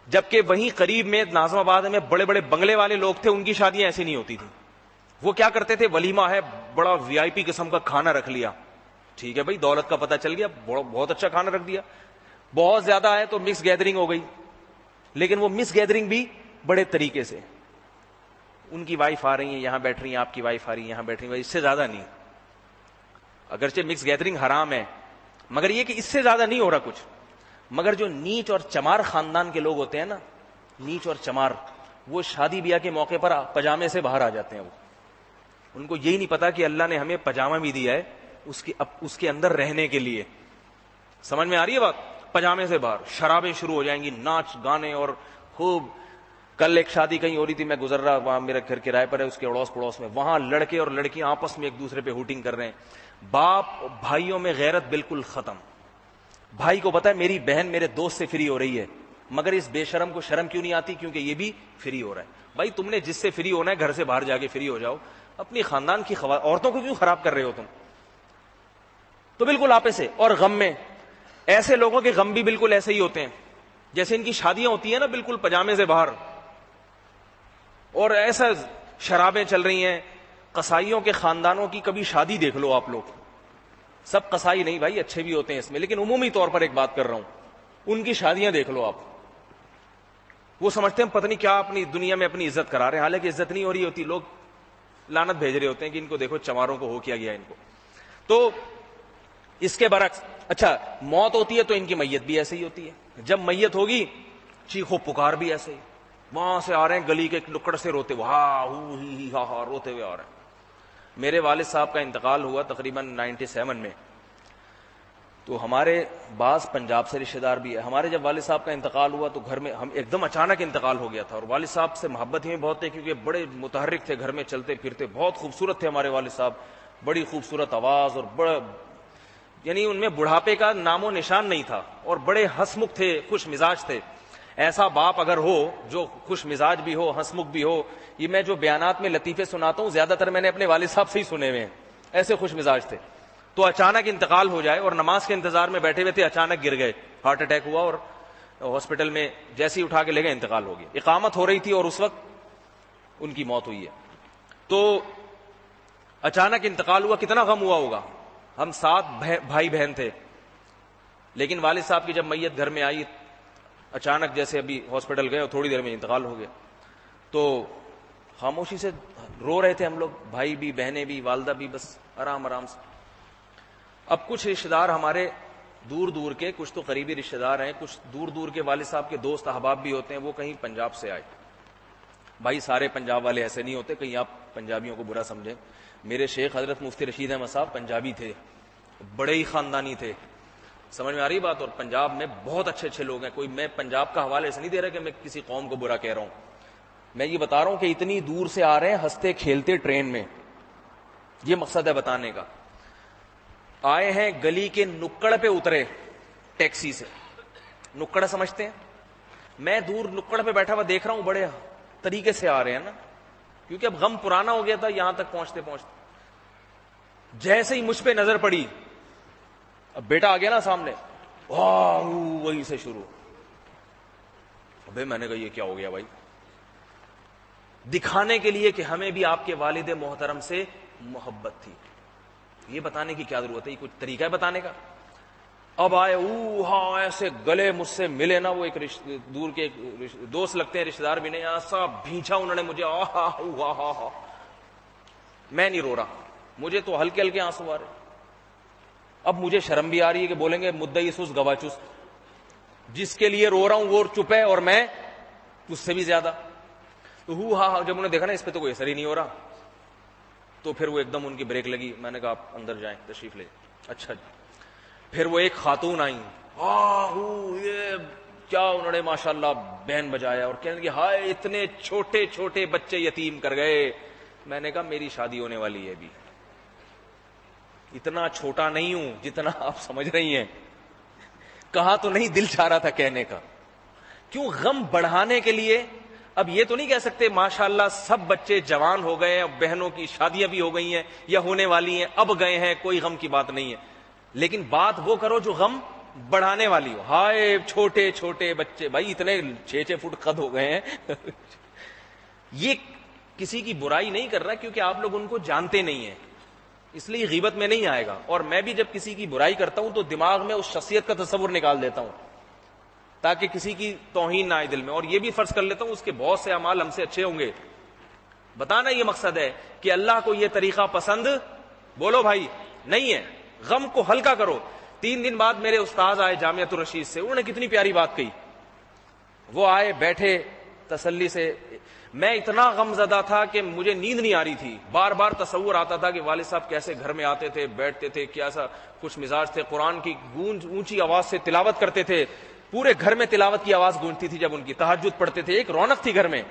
جبکہ وہیں قریب میں ناظم آباد میں بڑے بڑے بنگلے والے لوگ تھے, ان کی شادیاں ایسی نہیں ہوتی تھیں. وہ کیا کرتے تھے, ولیمہ ہے, بڑا وی آئی پی قسم کا کھانا رکھ لیا, ٹھیک ہے بھائی دولت کا پتہ چل گیا, بہت اچھا کھانا رکھ دیا. بہت زیادہ ہے تو مکس گیدرنگ ہو گئی, لیکن وہ مکس گیدرنگ بھی بڑے طریقے سے. ان کی وائف آ رہی ہیں یہاں بیٹھ رہی ہیں, آپ کی وائف آ رہی ہے یہاں بیٹھ رہی ہیں, اس سے زیادہ نہیں. اگرچہ مکس گیدرنگ حرام ہے, مگر یہ کہ اس سے زیادہ نہیں ہو رہا کچھ. مگر جو نیچ اور چمار خاندان کے لوگ ہوتے ہیں نا, نیچ اور چمار, وہ شادی بیاہ کے موقع پر پجامے سے باہر آ جاتے ہیں. وہ ان کو یہی نہیں پتا کہ اللہ نے ہمیں پجامہ بھی دیا ہے اس کے اندر رہنے کے لیے. سمجھ میں آ رہی ہے بات؟ پجامے سے باہر شرابیں شروع ہو جائیں گی, ناچ گانے اور خوب. کل ایک شادی کہیں ہو رہی تھی, میں گزر رہا, وہاں میرا گھر کرائے پر ہے, اس کے اڑوس پڑوس میں, وہاں لڑکے اور لڑکیاں آپس میں ایک دوسرے پہ ہوٹنگ کر رہے ہیں. باپ بھائیوں میں غیرت بالکل ختم. بھائی کو پتا ہے میری بہن میرے دوست سے فری ہو رہی ہے, مگر اس بے شرم کو شرم کیوں نہیں آتی, کیونکہ یہ بھی فری ہو رہا ہے. بھائی تم نے جس سے فری ہونا ہے گھر سے باہر جا کے فری ہو جاؤ, اپنی خاندان کی عورتوں کو کیوں خراب کر رہے ہو تم؟ تو بالکل آپے سے. اور غم میں ایسے لوگوں کے غم بھی بالکل ایسے ہی ہوتے ہیں جیسے ان کی شادیاں ہوتی ہیں نا, بالکل پجامے سے باہر, اور ایسا شرابیں چل رہی ہیں. قصائیوں کے خاندانوں کی کبھی شادی دیکھ لو آپ لوگ, سب قصائی نہیں بھائی, اچھے بھی ہوتے ہیں اس میں, لیکن عمومی طور پر ایک بات کر رہا ہوں, ان کی شادیاں دیکھ لو آپ. وہ سمجھتے ہیں پتہ نہیں کیا اپنی دنیا میں اپنی عزت کرا رہے ہیں, حالانکہ عزت نہیں ہو رہی ہوتی. لوگ لعنت بھیج رہے ہوتے ہیں کہ ان کو دیکھو چماروں کو ہو کیا گیا ان کو. تو اس کے برعکس, اچھا موت ہوتی ہے تو ان کی میت بھی ایسے ہی ہوتی ہے. جب میت ہوگی چیخو پکار بھی ایسے ہی, وہاں سے آ رہے ہیں گلی کے نکڑ سے روتے ہوئے, ہا ہو ہی ہا ہا روتے ہوئے آ رہے ہیں. میرے والد صاحب کا انتقال ہوا تقریباً 97 میں, تو ہمارے بعض پنجاب سے رشتہ دار بھی ہے. ہمارے جب والد صاحب کا انتقال ہوا تو گھر میں ہم ایک دم اچانک انتقال ہو گیا تھا, اور والد صاحب سے محبت ہی میں بہت ہے کیونکہ بڑے متحرک تھے, گھر میں چلتے پھرتے, بہت خوبصورت تھے ہمارے والد صاحب, بڑی خوبصورت آواز, اور بڑا یعنی ان میں بڑھاپے کا نام و نشان نہیں تھا, اور بڑے ہنسمکھ تھے, خوش مزاج تھے. ایسا باپ اگر ہو جو خوش مزاج بھی ہو, ہنسمکھ بھی ہو, یہ میں جو بیانات میں لطیفے سناتا ہوں زیادہ تر میں نے اپنے والد صاحب سے ہی سنے ہوئے ہیں, ایسے خوش مزاج تھے. تو اچانک انتقال ہو جائے, اور نماز کے انتظار میں بیٹھے ہوئے تھے, اچانک گر گئے, ہارٹ اٹیک ہوا, اور ہاسپٹل میں جیسے ہی اٹھا کے لے گئے انتقال ہو گیا. اقامت ہو رہی تھی اور اس وقت ان کی موت ہوئی ہے. تو اچانک انتقال ہوا, کتنا غم ہوا ہوگا. ہم 7 بھائی بہن تھے, لیکن والد صاحب کی جب میت گھر میں آئی, اچانک جیسے ابھی ہاسپٹل گئے اور تھوڑی دیر میں انتقال ہو گیا, تو خاموشی سے رو رہے تھے ہم لوگ, بھائی بھی, بہنیں بھی, والدہ بھی, بس آرام آرام سے. اب کچھ رشتہ دار ہمارے دور دور کے, کچھ تو قریبی رشتہ دار ہیں, کچھ دور دور کے والد صاحب کے دوست احباب بھی ہوتے ہیں, وہ کہیں پنجاب سے آئے. بھائی سارے پنجاب والے ایسے نہیں ہوتے, کہیں آپ پنجابیوں کو برا سمجھیں. میرے شیخ حضرت مفتی رشید احمد صاحب پنجابی تھے, بڑے ہی خاندانی تھے. سمجھ میں آ رہی بات؟ اور پنجاب میں بہت اچھے اچھے لوگ ہیں. کوئی میں پنجاب کا حوالہ ایسے نہیں دے رہا کہ میں کسی قوم کو برا کہہ رہا ہوں, میں یہ بتا رہا ہوں کہ اتنی دور سے آ رہے ہیں ہنستے کھیلتے ٹرین میں, یہ مقصد ہے بتانے کا. آئے ہیں گلی کے نکڑ پہ اترے ٹیکسی سے. نکڑ سمجھتے ہیں؟ میں دور نکڑ پہ بیٹھا ہوا دیکھ رہا ہوں، بڑے طریقے سے آ رہے ہیں نا، کیونکہ اب غم پرانا ہو گیا تھا یہاں تک پہنچتے پہنچتے. جیسے ہی مجھ پہ نظر پڑی، اب بیٹا آ گیا نا سامنے، وہیں سے شروع. ابے میں نے کہا یہ کیا ہو گیا بھائی؟ دکھانے کے لیے کہ ہمیں بھی آپ کے والد محترم سے محبت تھی. یہ بتانے کی کیا ضرورت ہے؟ یہ کچھ طریقہ ہے بتانے کا؟ اب آئے ایسے گلے مجھ سے ملے نا، وہ ایک دور کے دوست لگتے ہیں، رشتے دار بھی نہیں، ایسا بھینچا انہوں نے مجھے. میں نہیں رو رہا، مجھے تو ہلکے ہلکے آنسو آ رہے. اب مجھے شرم بھی آ رہی ہے کہ بولیں گے مدعی سوز گواہ چوس، جس کے لیے رو رہا ہوں وہ چپ ہے اور میں اس سے بھی زیادہ. تو جب انہوں نے دیکھا نا اس پہ تو کوئی اثر ہی نہیں ہو رہا، تو پھر وہ ایک دم ان کی بریک لگی. میں نے کہا آپ اندر جائیں، تشریف لے. اچھا جی. پھر وہ ایک خاتون آئیں، یہ کیا انہوں نے ماشاءاللہ بین بجایا اور کہنے کہ ہائے اتنے چھوٹے چھوٹے بچے یتیم کر گئے. میں نے کہا میری شادی ہونے والی ہے ابھی، اتنا چھوٹا نہیں ہوں جتنا آپ سمجھ رہی ہیں. کہا تو نہیں، دل چاہ رہا تھا کہنے کا. کیوں؟ غم بڑھانے کے لیے. اب یہ تو نہیں کہہ سکتے ماشاءاللہ سب بچے جوان ہو گئے ہیں، اب بہنوں کی شادیاں بھی ہو گئی ہیں یا ہونے والی ہیں، اب گئے ہیں، کوئی غم کی بات نہیں ہے. لیکن بات وہ کرو جو غم بڑھانے والی ہو. ہائے چھوٹے چھوٹے بچے، بھائی اتنے 6 فٹ قد ہو گئے ہیں. یہ کسی کی برائی نہیں کر رہا کیونکہ آپ لوگ ان کو جانتے نہیں ہیں، اس لیے غیبت میں نہیں آئے گا. اور میں بھی جب کسی کی برائی کرتا ہوں تو دماغ میں اس شخصیت کا تصور نکال دیتا ہوں تاکہ کسی کی توہین نہ آئے دل میں. اور یہ بھی فرض کر لیتا ہوں اس کے بہت سے اعمال ہم سے اچھے ہوں گے. بتانا یہ مقصد ہے کہ اللہ کو یہ طریقہ پسند بولو بھائی نہیں ہے. غم کو ہلکا کرو. 3 دن بعد میرے استاد آئے جامعۃ الرشید سے، انہوں نے کتنی پیاری بات کہی. وہ آئے بیٹھے تسلی سے. میں اتنا غم زدہ تھا کہ مجھے نیند نہیں آ رہی تھی، بار بار تصور آتا تھا کہ والد صاحب کیسے گھر میں آتے تھے، بیٹھتے تھے، کیسا خوش مزاج تھے، قرآن کی گونج اونچی آواز سے تلاوت کرتے تھے، پورے گھر میں تلاوت کی آواز گونجتی تھی جب ان کی، تہجد پڑھتے تھے، ایک رونق تھی گھر میں.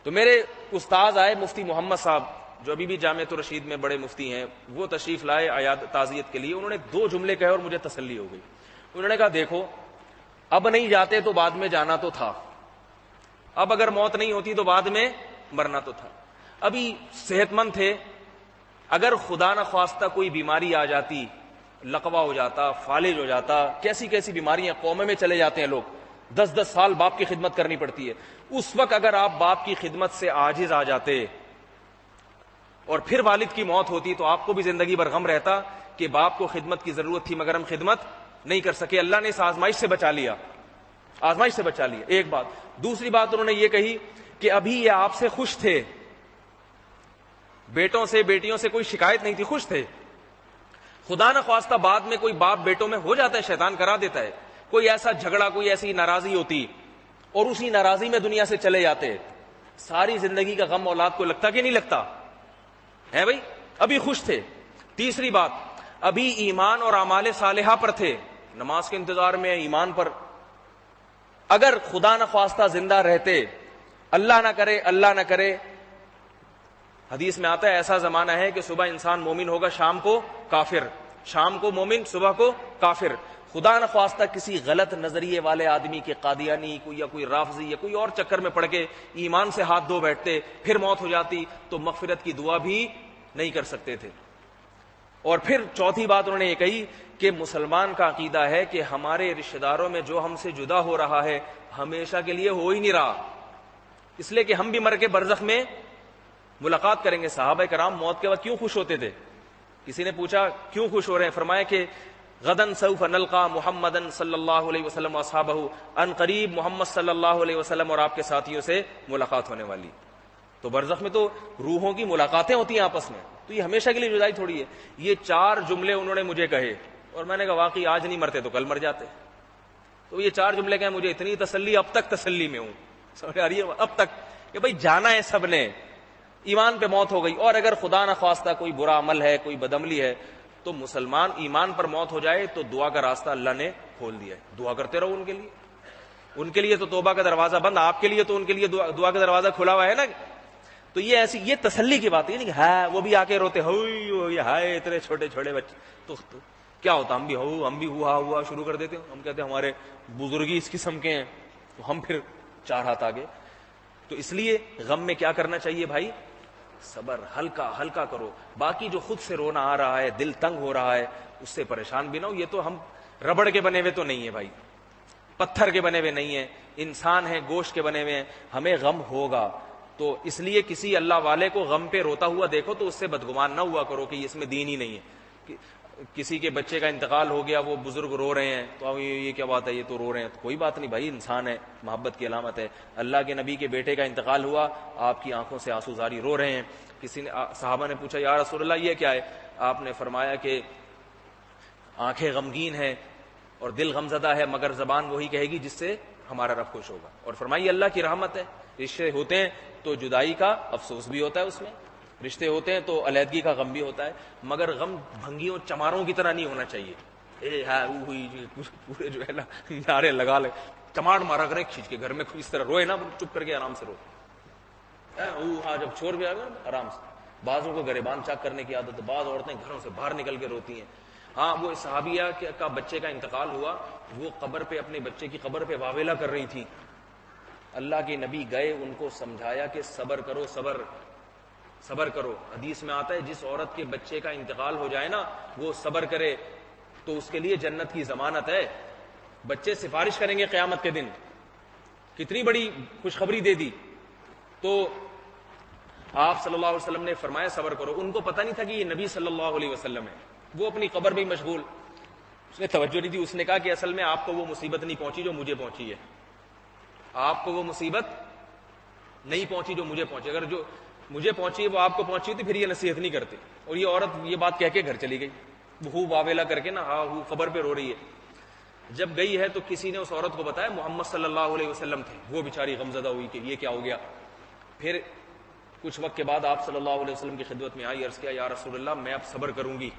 تو میرے استاذ آئے مفتی محمد صاحب جو ابھی بھی جامعۃ الرشید میں بڑے مفتی ہیں، وہ تشریف لائے تعزیت کے لیے. انہوں نے 2 جملے کہے اور مجھے تسلی ہو گئی. انہوں نے کہا دیکھو اب نہیں جاتے تو بعد میں جانا تو تھا، اب اگر موت نہیں ہوتی تو بعد میں مرنا تو تھا. ابھی صحت مند تھے، اگر خدا نہ خواستہ کوئی بیماری آ جاتی، لقوہ ہو جاتا، فالج ہو جاتا، کیسی کیسی بیماریاں قومے میں چلے جاتے ہیں لوگ، 10 سال باپ کی خدمت کرنی پڑتی ہے. اس وقت اگر آپ باپ کی خدمت سے عاجز آ جاتے اور پھر والد کی موت ہوتی تو آپ کو بھی زندگی بھر غم رہتا کہ باپ کو خدمت کی ضرورت تھی مگر ہم خدمت نہیں کر سکے. اللہ نے اس آزمائش سے بچا لیا، آزمائش سے بچا لیا. ایک بات. دوسری بات انہوں نے یہ کہی کہ ابھی یہ آپ سے خوش تھے، بیٹوں سے بیٹیوں سے کوئی شکایت نہیں تھی، خوش تھے. خدا نہ خواستہ بعد میں کوئی باپ بیٹوں میں ہو جاتا ہے، شیطان کرا دیتا ہے، کوئی ایسا جھگڑا، کوئی ایسی ناراضی ہوتی اور اسی ناراضی میں دنیا سے چلے جاتے، ساری زندگی کا غم اولاد کو لگتا کہ نہیں لگتا ہے بھائی؟ ابھی خوش تھے. تیسری بات، ابھی ایمان اور اعمال صالحہ پر تھے، نماز کے انتظار میں، ایمان پر. اگر خدا نہ خواستہ زندہ رہتے، اللہ نہ کرے اللہ نہ کرے، حدیث میں آتا ہے ایسا زمانہ ہے کہ صبح انسان مومن ہوگا، شام کو کافر، شام کو مومن، صبح کو کافر. خدا نہ خواستہ کسی غلط نظریے والے آدمی کے قادیانی کوئی یا کوئی رافضی یا کوئی اور چکر میں پڑ کے ایمان سے ہاتھ دھو بیٹھتے، پھر موت ہو جاتی تو مغفرت کی دعا بھی نہیں کر سکتے تھے. اور پھر چوتھی بات انہوں نے یہ کہی کہ مسلمان کا عقیدہ ہے کہ ہمارے رشتہ داروں میں جو ہم سے جدا ہو رہا ہے ہمیشہ کے لیے ہو ہی نہیں رہا، اس لیے کہ ہم بھی مر کے برزخ میں ملاقات کریں گے. صحابہ کرام موت کے وقت کیوں خوش ہوتے تھے؟ کسی نے پوچھا کیوں خوش ہو رہے ہیں؟ فرمایا کہ غدن سوف نلقا محمدن صلی اللہ علیہ وسلم واصحابہ، ان قریب محمد صلی اللہ علیہ وسلم اور آپ کے ساتھیوں سے ملاقات ہونے والی. تو برزخ میں تو روحوں کی ملاقاتیں ہوتی ہیں آپس میں، تو یہ ہمیشہ کے لیے جدائی تھوڑی ہے. یہ 4 جملے انہوں نے مجھے کہے اور میں نے کہا واقعی آج نہیں مرتے تو کل مر جاتے. تو یہ 4 جملے کہیں مجھے اتنی تسلی، اب تک تسلی میں ہوں، سمجھ آ رہی ہے اب تک کہ بھائی جانا ہے سب نے، ایمان پہ موت ہو گئی. اور اگر خدا نہ خواستہ کوئی برا عمل ہے، کوئی بدعملی ہے، تو مسلمان ایمان پر موت ہو جائے تو دعا کا راستہ اللہ نے کھول دیا ہے. دعا کرتے رہو ان کے لیے. ان کے لیے تو توبہ کا دروازہ بند، آپ کے لیے تو ان کے لیے دعا کا دروازہ کھلا ہوا ہے نا. تو یہ ایسی یہ تسلی کی بات ہے نہیں کہ ہاں وہ بھی آ کے روتے ہوئی ہائے اتنے چھوٹے چھوٹے بچے. تو کیا ہوتا، ہم بھی ہوا شروع کر دیتے ہیں. ہم کہتے ہیں ہمارے بزرگی اس قسم کے ہیں. تو ہم پھر 4 ہاتھ آگے. تو اس لیے غم میں کیا کرنا چاہیے بھائی؟ صبر، ہلکا ہلکا کرو. باقی جو خود سے رونا آ رہا ہے، دل تنگ ہو رہا ہے، اس سے پریشان بھی نہ ہو. یہ تو ہم ربڑ کے بنے ہوئے تو نہیں ہے بھائی، پتھر کے بنے ہوئے نہیں ہیں، انسان ہیں، گوشت کے بنے ہوئے ہیں. ہمیں غم ہوگا تو اس لیے کسی اللہ والے کو غم پہ روتا ہوا دیکھو تو اس سے بدگمان نہ ہوا کرو کہ اس میں دین ہی نہیں ہے. کسی کے بچے کا انتقال ہو گیا، وہ بزرگ رو رہے ہیں تو اب یہ کیا بات ہے، یہ تو رو رہے ہیں. تو کوئی بات نہیں بھائی، انسان ہے، محبت کی علامت ہے. اللہ کے نبی کے بیٹے کا انتقال ہوا، آپ کی آنکھوں سے آنسو زاری، رو رہے ہیں. کسی نے صحابہ نے پوچھا یا رسول اللہ یہ کیا ہے؟ آپ نے فرمایا کہ آنکھیں غمگین ہیں اور دل غمزدہ ہے، مگر زبان وہی کہے گی جس سے ہمارا رب خوش ہوگا. اور فرمائی اللہ کی رحمت ہے، رشتے ہوتے ہیں تو جدائی کا افسوس بھی ہوتا ہے، اس میں رشتے ہوتے ہیں تو علیحدگی کا غم بھی ہوتا ہے، مگر غم بھنگیوں چماروں کی طرح نہیں ہونا چاہیے. پورے جو ہے نا نعرے لگا لے، چماڑ مارا کریں کھینچ کے، گھر میں اس طرح روئے نا، چپ کر کے آرام سے رو. ہاں جب چور بھی آ گیا آرام سے. بعضوں کو گریبان چاک کرنے کی عادت ہے، بعض عورتیں گھروں سے باہر نکل کے روتی ہیں. ہاں وہ صحابیہ کا بچے کا انتقال ہوا، وہ قبر پہ اپنے بچے کی قبر پہ واویلا کر رہی تھی. اللہ کے نبی گئے، ان کو سمجھایا کہ صبر کرو، صبر کرو. حدیث میں آتا ہے جس عورت کے بچے کا انتقال ہو جائے نا، وہ صبر کرے تو اس کے لیے جنت کی ضمانت ہے. بچے سفارش کریں گے قیامت کے دن. کتنی بڑی خوشخبری دے دی. تو آپ صلی اللہ علیہ وسلم نے فرمایا صبر کرو. ان کو پتہ نہیں تھا کہ یہ نبی صلی اللہ علیہ وسلم ہے. وہ اپنی قبر میں مشغول، اس نے توجہ نہیں دی. اس نے کہا کہ اصل میں آپ کو وہ مصیبت نہیں پہنچی جو مجھے پہنچی ہے، آپ کو وہ مصیبت نہیں پہنچی جو مجھے پہنچی. اگر جو مجھے پہنچی ہے وہ آپ کو پہنچی تو پھر یہ نصیحت نہیں کرتے. اور یہ عورت یہ بات کہہ کے گھر چلی گئی، وہ واویلا کر کے نا، ہاں قبر پہ رو رہی ہے. جب گئی ہے تو کسی نے اس عورت کو بتایا محمد صلی اللہ علیہ وسلم تھے. وہ بیچاری غمزدہ ہوئی کہ یہ کیا ہو گیا. پھر کچھ وقت کے بعد آپ صلی اللہ علیہ وسلم کی خدمت میں آئی، عرض کیا یا رسول اللہ میں اب صبر کروں گی.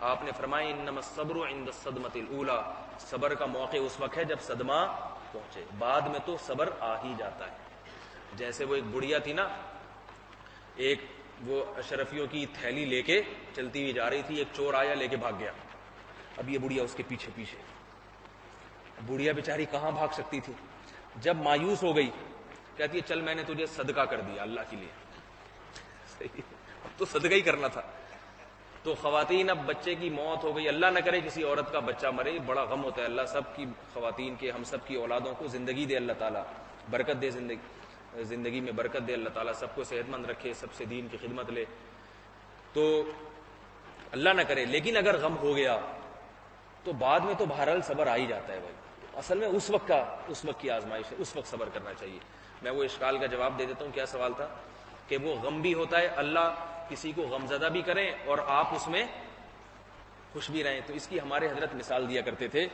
آپ نے فرمایا انما الصبر عند الصدمۃ الاولى، صبر کا موقع اس وقت ہے جب صدمہ پہنچے، بعد میں تو صبر آ ہی جاتا ہے. جیسے وہ ایک بڑھیا تھی نا، ایک وہ اشرفیوں کی تھیلی لے کے چلتی ہوئی جا رہی تھی، ایک چور آیا لے کے بھاگ گیا. اب یہ بڑھیا اس کے پیچھے پیچھے، بڑھیا بیچاری کہاں بھاگ سکتی تھی. جب مایوس ہو گئی کہتی ہے چل میں نے تجھے صدقہ کر دیا اللہ کے لیے. اب تو صدقہ ہی کرنا تھا. تو خواتین اب بچے کی موت ہو گئی، اللہ نہ کرے کسی عورت کا بچہ مرے، بڑا غم ہوتا ہے. اللہ سب کی خواتین کے، ہم سب کی اولادوں کو زندگی دے، اللہ تعالیٰ برکت دے، زندگی میں برکت دے. اللہ تعالیٰ سب کو صحت مند رکھے، سب سے دین کی خدمت لے. تو اللہ نہ کرے، لیکن اگر غم ہو گیا تو بعد میں تو بہرحال صبر آ ہی جاتا ہے بھائی. اصل میں اس وقت کی آزمائش ہے، اس وقت صبر کرنا چاہیے. میں وہ اشکال کا جواب دے دیتا ہوں. کیا سوال تھا؟ کہ وہ غم بھی ہوتا ہے، اللہ کسی کو غمزدہ بھی کریں اور آپ اس میں خوش بھی رہیں. تو اس کی ہمارے حضرت مثال دیا کرتے تھے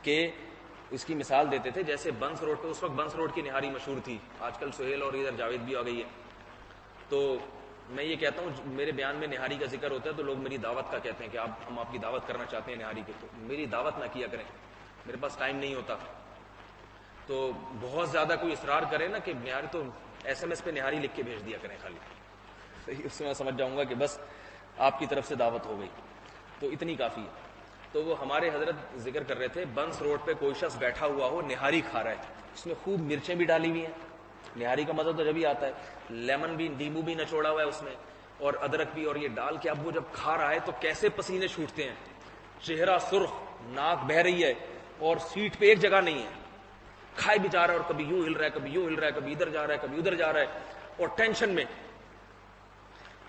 کہ اس کی مثال دیتے تھے جیسے بنس روڈ پہ، اس وقت بنس روڈ کی نہاری مشہور تھی، آج کل سہیل اور ادھر جاوید بھی آ گئی ہے. تو میں یہ کہتا ہوں میرے بیان میں نہاری کا ذکر ہوتا ہے تو لوگ میری دعوت کا کہتے ہیں کہ ہم آپ کی دعوت کرنا چاہتے ہیں نہاری کی. تو میری دعوت نہ کیا کریں، میرے پاس ٹائم نہیں ہوتا. تو بہت زیادہ کوئی اصرار کرے نا کہ نہاری، تو SMS پہ نہاری لکھ کے بھیج دیا کریں خالی. اس سے میں سمجھ جاؤں گا کہ بس آپ کی طرف سے دعوت ہو گئی، تو اتنی کافی ہے. تو وہ ہمارے حضرت ذکر کر رہے تھے بنس روڈ پہ کوئی شخص بیٹھا ہوا ہو، نہاری کھا رہا ہے، اس میں خوب مرچیں بھی ڈالی ہوئی ہیں. نہاری کا مزہ تو جب ہی آتا ہے، لیمن بھی، نیمبو بھی نچوڑا ہوا ہے اس میں، اور ادرک بھی، اور یہ ڈال کے اب وہ جب کھا رہا ہے تو کیسے پسینے چھوٹتے ہیں، چہرہ سرخ، ناک بہہ رہی ہے، اور سیٹ پہ ایک جگہ نہیں ہے. کھائے بھی جا رہا ہے اور کبھی یوں ہل رہا ہے، کبھی یوں ہل رہا ہے، کبھی ادھر جا رہا ہے، کبھی ادھر جا رہا ہے، اور ٹینشن میں.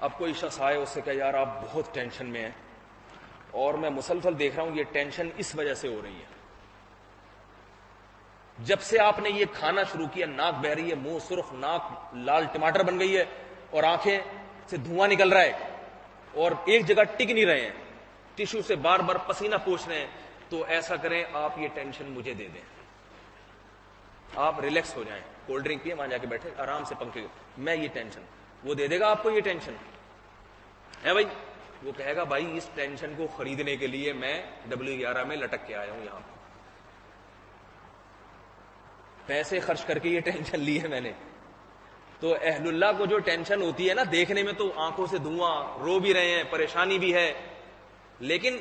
اب کوئی شخص آئے، اس سے کہا یار آپ بہت ٹینشن میں ہیں، اور میں مسلسل دیکھ رہا ہوں یہ ٹینشن اس وجہ سے ہو رہی ہے، جب سے آپ نے یہ کھانا شروع کیا ناک بہ رہی ہے، منہ سرخ، ناک لال ٹماٹر بن گئی ہے، اور آنکھیں سے دھواں نکل رہا ہے، اور ایک جگہ ٹک نہیں رہے ہیں، ٹشو سے بار بار پسینہ پوچھ رہے ہیں. تو ایسا کریں آپ یہ ٹینشن مجھے دے دیں، آپ ریلیکس ہو جائیں، کولڈ ڈرنک پیے، وہاں جا کے بیٹھے آرام سے پنکھے، میں یہ ٹینشن، وہ دے دے گا آپ کو یہ ٹینشن ہے بھائی. وہ کہے گا بھائی اس ٹینشن کو خریدنے کے لیے میں W11 میں لٹک کے آیا ہوں، یہاں پیسے خرچ کر کے یہ ٹینشن لی ہے میں نے. تو اہل اللہ کو جو ٹینشن ہوتی ہے نا، دیکھنے میں تو آنکھوں سے دھواں، رو بھی رہے ہیں، پریشانی بھی ہے، لیکن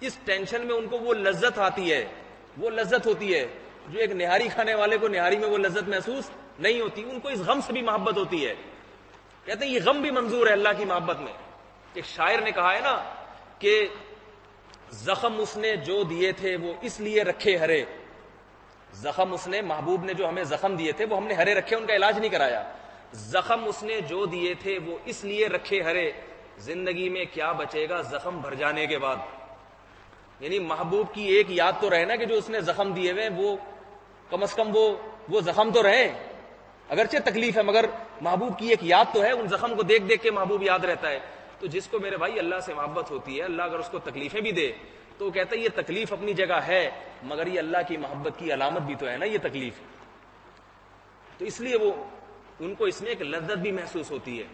اس ٹینشن میں ان کو وہ لذت آتی ہے، وہ لذت ہوتی ہے. جو ایک نہاری کھانے والے کو نہاری میں وہ لذت محسوس نہیں ہوتی، ان کو اس غم سے بھی محبت ہوتی ہے. کہتے ہیں یہ غم بھی منظور ہے اللہ کی محبت میں. ایک شاعر نے کہا ہے نا کہ زخم اس نے جو دیے تھے وہ اس لیے رکھے ہرے. زخم اس نے، محبوب نے جو ہمیں زخم دیے تھے وہ ہم نے ہرے رکھے، ان کا علاج نہیں کرایا. زخم اس نے جو دیے تھے وہ اس لیے رکھے ہرے، زندگی میں کیا بچے گا زخم بھر جانے کے بعد. یعنی محبوب کی ایک یاد تو رہے نا کہ جو اس نے زخم دیے ہوئے وہ کم از کم وہ زخم تو رہے، اگرچہ تکلیف ہے مگر محبوب کی ایک یاد تو ہے. ان زخم کو دیکھ دیکھ کے محبوب یاد رہتا ہے. تو جس کو میرے بھائی اللہ سے محبت ہوتی ہے، اللہ اگر اس کو تکلیفیں بھی دے تو وہ کہتا ہے یہ تکلیف اپنی جگہ ہے مگر یہ اللہ کی محبت کی علامت بھی تو ہے نا یہ تکلیف. تو اس لیے وہ ان کو اس میں ایک لذت بھی محسوس ہوتی ہے،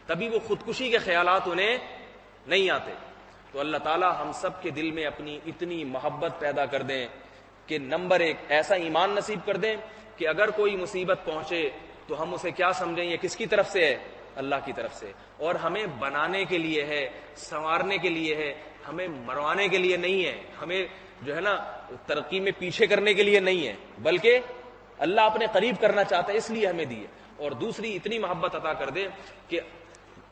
تبھی وہ خودکشی کے خیالات انہیں نہیں آتے. تو اللہ تعالی ہم سب کے دل میں اپنی اتنی محبت پیدا کر دیں کہ نمبر ایک ایسا ایمان نصیب کر دیں کہ اگر کوئی مصیبت پہنچے تو ہم اسے کیا سمجھیں یہ کس کی طرف سے ہے؟ اللہ کی طرف سے. اور ہمیں بنانے کے لیے ہے، سنوارنے کے لیے ہے، ہمیں مروانے کے لیے نہیں ہے، ہمیں جو ہے نا ترقی میں پیچھے کرنے کے لیے نہیں ہے، بلکہ اللہ اپنے قریب کرنا چاہتا ہے اس لیے ہمیں دی ہے. اور دوسری اتنی محبت عطا کر دے کہ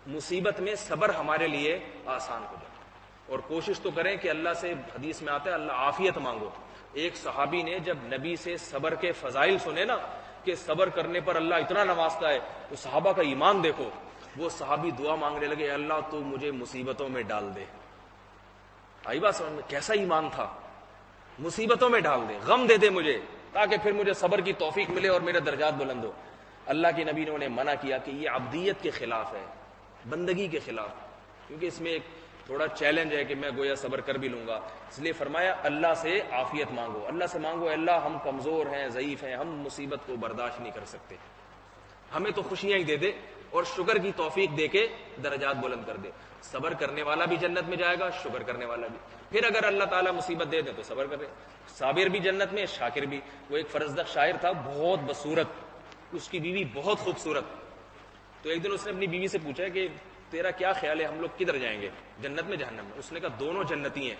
مصیبت میں صبر ہمارے لیے آسان ہو جائے. اور کوشش تو کریں کہ اللہ سے، حدیث میں آتا ہے اللہ عافیت مانگو. ایک صحابی نے جب نبی سے صبر کے فضائل سنے نا کہ صبر کرنے پر اللہ اتنا نوازتا ہے، تو صحابہ کا ایمان دیکھو. وہ صحابی دعا مانگنے لگے اللہ تو مجھے مصیبتوں میں ڈال دے. آئی بات سمجھ میں؟ کیسا ایمان تھا، مصیبتوں میں ڈال دے، غم دے دے مجھے تاکہ پھر مجھے صبر کی توفیق ملے اور میرے درجات بلند ہو. اللہ کے نبی نے انہیں منع کیا کہ یہ عبدیت کے خلاف ہے، بندگی کے خلاف، کیونکہ اس میں ایک تھوڑا چیلنج ہے کہ میں گویا صبر کر بھی لوں گا. اس لیے فرمایا اللہ سے عافیت مانگو، اللہ سے مانگو اللہ ہم کمزور ہیں، ضعیف ہیں، ہم مصیبت کو برداشت نہیں کر سکتے، ہمیں تو خوشیاں ہی دے دے اور شکر کی توفیق دے کے درجات بلند کر دے. صبر کرنے والا بھی جنت میں جائے گا، شکر کرنے والا بھی. پھر اگر اللہ تعالیٰ مصیبت دے دے تو صبر کرے، صابر بھی جنت میں، شاکر بھی. وہ ایک فرزدق شاعر تھا بہت بصورت، اس کی بیوی بہت خوبصورت. تو ایک دن اس نے اپنی بیوی سے پوچھا کہ تیرا کیا خیال ہے ہم لوگ کدھر جائیں گے، جنت میں جہنم میں؟ اس نے کہا دونوں جنتی ہیں.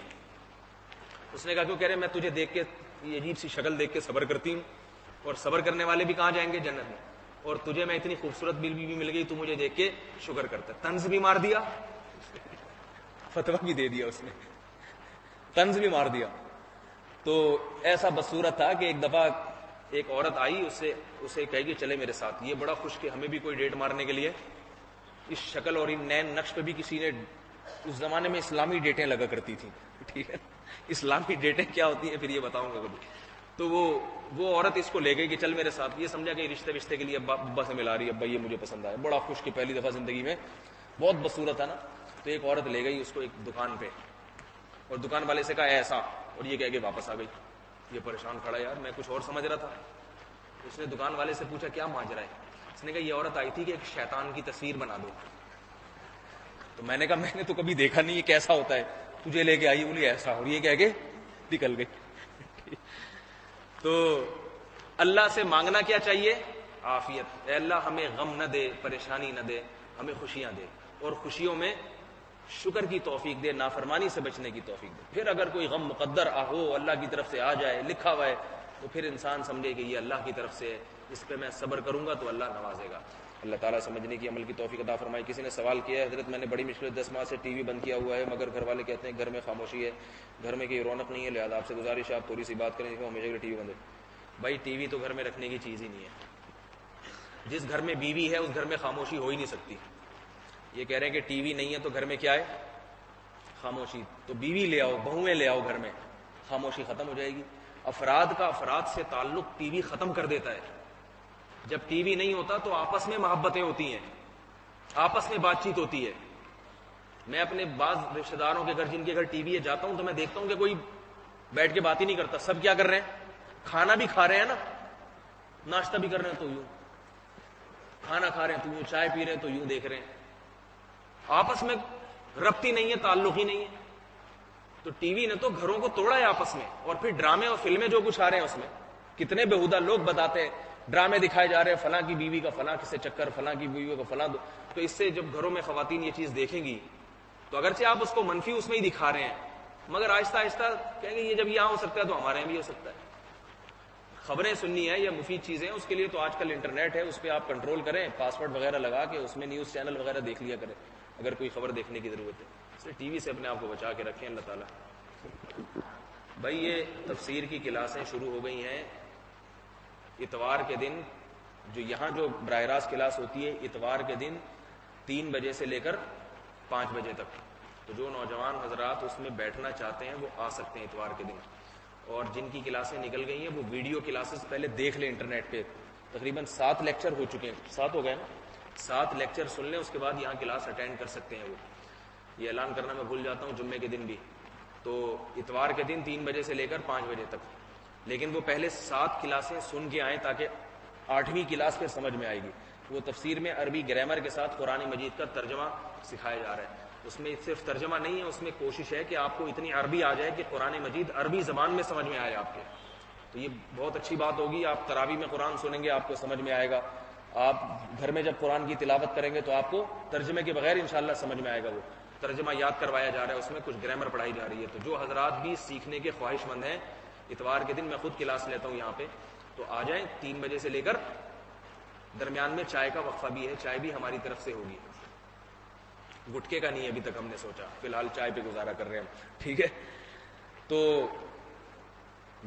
اس نے کہا کیوں؟ کہہ رہے میں تجھے دیکھ کے یہ عجیب سی شکل دیکھ کے صبر کرتی ہوں، اور صبر کرنے والے بھی کہاں جائیں گے؟ جنت میں. اور تجھے میں اتنی خوبصورت بیوی بھی مل گئی تو مجھے دیکھ کے شکر کرتا. طنز بھی مار دیا، فتویٰ بھی دے دیا، اس نے طنز بھی مار دیا. تو ایسا بدصورت تھا کہ ایک دفعہ ایک عورت آئی، اسے کہے گی چلے میرے ساتھ. یہ بڑا خوش کہ ہمیں بھی کوئی ڈیٹ مارنے کے لیے. اس شکل اور ان نین نقش پہ بھی کسی نے، اس زمانے میں اسلامی ڈیٹیں لگا کرتی تھیں، ٹھیک ہے، اسلامی ڈیٹیں کیا ہوتی ہیں پھر یہ بتاؤں گا کبھی. تو وہ عورت اس کو لے گئی کہ چل میرے ساتھ. یہ سمجھا کہ رشتے کے لیے ابا سے ملا رہی ہے، ابا یہ مجھے پسند آیا. بڑا خوش کہ پہلی دفعہ زندگی میں، بہت بدصورت تھا نا. تو ایک عورت لے گئی اس کو ایک دکان پہ، اور دکان والے سے کہا ایسا، اور یہ کہہ کے واپس آ گئی. یہ پریشان کھڑا یار، میں کچھ اور سمجھ رہا تھا. اس نے دکان والے سے پوچھا کیا ماجرا ہے؟ اس نے کہا یہ عورت آئی تھی کہ ایک شیطان کی تصویر بنا دو. تو میں نے کہا میں نے تو کبھی دیکھا نہیں، یہ کیسا ہوتا ہے؟ تجھے لے کے آئی؟ بولی ایسا. اور یہ کہہ کے نکل گئی. تو اللہ سے مانگنا کیا چاہیے؟ عافیت. اے اللہ ہمیں غم نہ دے، پریشانی نہ دے، ہمیں خوشیاں دے، اور خوشیوں میں شکر کی توفیق دے، نافرمانی سے بچنے کی توفیق دے. پھر اگر کوئی غم مقدر ہو، اللہ کی طرف سے آ جائے، لکھا ہوا ہے، تو پھر انسان سمجھے کہ یہ اللہ کی طرف سے، اس پہ میں صبر کروں گا تو اللہ نوازے گا. اللہ تعالیٰ سمجھنے کی، عمل کی توفیق عطا فرمائے. کسی نے سوال کیا ہے حضرت میں نے بڑی مشکل 10 ماہ سے ٹی وی بند کیا ہوا ہے، مگر گھر والے کہتے ہیں گھر میں خاموشی ہے، گھر میں کوئی رونق نہیں ہے، لہٰذا آپ سے گزارش ہے آپ تھوڑی سی بات کریں کہ ہمیشہ کے لیے ٹی وی بند ہے. بھائی ٹی وی تو گھر میں رکھنے کی چیز ہی نہیں ہے. جس گھر میں بیوی ہے اس گھر میں خاموشی ہو ہی نہیں سکتی. یہ کہہ رہے ہیں کہ ٹی وی نہیں ہے تو گھر میں کیا ہے؟ خاموشی. تو بیوی لے آؤ، بہویں لے آؤ گھر میں، خاموشی ختم ہو جائے گی. افراد کا افراد سے تعلق ٹی وی ختم کر دیتا ہے. جب ٹی وی نہیں ہوتا تو آپس میں محبتیں ہوتی ہیں، آپس میں بات چیت ہوتی ہے. میں اپنے بعض رشتے داروں کے گھر جن کے گھر ٹی وی ہے جاتا ہوں تو میں دیکھتا ہوں کہ کوئی بیٹھ کے بات ہی نہیں کرتا. سب کیا کر رہے ہیں؟ کھانا بھی کھا رہے ہیں نا، ناشتہ بھی کر رہے ہیں تو یوں، کھانا کھا رہے ہیں تو یوں، چائے پی رہے ہیں تو یوں دیکھ رہے ہیں. آپس میں ربط ہی نہیں ہے، تعلق ہی نہیں ہے. تو ٹی وی نے تو گھروں کو توڑا ہے آپس میں. اور پھر ڈرامے اور فلمیں جو کچھ آ رہے ہیں اس میں کتنے بےہودہ لوگ بتاتے ہیں، ڈرامے دکھائے جا رہے ہیں، فلاں کی بیوی کا فلاں کس سے چکر، فلاں کی بیوی کا فلاں. تو اس سے جب گھروں میں خواتین یہ چیز دیکھیں گی تو اگرچہ آپ اس کو منفی اس میں ہی دکھا رہے ہیں، مگر آہستہ آہستہ کہیں گے یہ جب یہاں ہو سکتا ہے تو ہمارے یہاں بھی ہو سکتا ہے. خبریں سننی ہے یا مفید چیزیں اس کے لیے تو آج کل انٹرنیٹ ہے، اس پہ آپ کنٹرول کریں، پاسورڈ وغیرہ لگا کے اس میں نیوز چینل وغیرہ دیکھ لیا کریں اگر کوئی خبر دیکھنے کی ضرورت ہے. اس لیے ٹی وی سے اپنے آپ کو بچا کے رکھیں. اللہ تعالیٰ. بھائی یہ تفسیر کی کلاسیں شروع ہو گئی ہیں اتوار کے دن. جو یہاں جو براہ راست کلاس ہوتی ہے اتوار کے دن 3 بجے سے لے کر 5 بجے تک. تو جو نوجوان حضرات اس میں بیٹھنا چاہتے ہیں وہ آ سکتے ہیں اتوار کے دن. اور جن کی کلاسیں نکل گئی ہیں وہ ویڈیو کلاسز پہلے دیکھ لیں انٹرنیٹ پہ. تقریباً 7 لیکچر ہو چکے ہیں. 7 ہو گئے نا. 7 لیکچر سن لیں اس کے بعد یہاں کلاس اٹینڈ کر سکتے ہیں. وہ یہ اعلان کرنا میں بھول جاتا ہوں جمعے کے دن بھی. تو اتوار کے دن 3 بجے سے لے کر 5 بجے تک. لیکن وہ پہلے 7 کلاسیں سن کے آئیں تاکہ 8ویں کلاس پھر سمجھ میں آئے گی. وہ تفسیر میں عربی گرامر کے ساتھ قرآن مجید کا ترجمہ سکھایا جا رہا ہے. اس میں صرف ترجمہ نہیں ہے، اس میں کوشش ہے کہ آپ کو اتنی عربی آ جائے کہ قرآن مجید عربی زبان میں سمجھ میں آئے آپ کے. تو یہ بہت اچھی بات ہوگی. آپ تراویح میں قرآن سنیں گے آپ کو سمجھ میں آئے گا. آپ گھر میں جب قرآن کی تلاوت کریں گے تو آپ کو ترجمے کے بغیر انشاءاللہ سمجھ میں آئے گا. وہ ترجمہ یاد کروایا جا رہا ہے، اس میں کچھ گرامر پڑھائی جا رہی ہے. تو جو حضرات بھی سیکھنے کے خواہش مند ہیں اتوار کے دن میں خود کلاس لیتا ہوں یہاں پہ، تو آ جائیں. 3 بجے سے لے کر درمیان میں چائے کا وقفہ بھی ہے. چائے بھی ہماری طرف سے ہوگی. گٹکے کا نہیں ابھی تک ہم نے سوچا، فی الحال چائے پہ گزارا کر رہے ہیں ہم. ٹھیک ہے. تو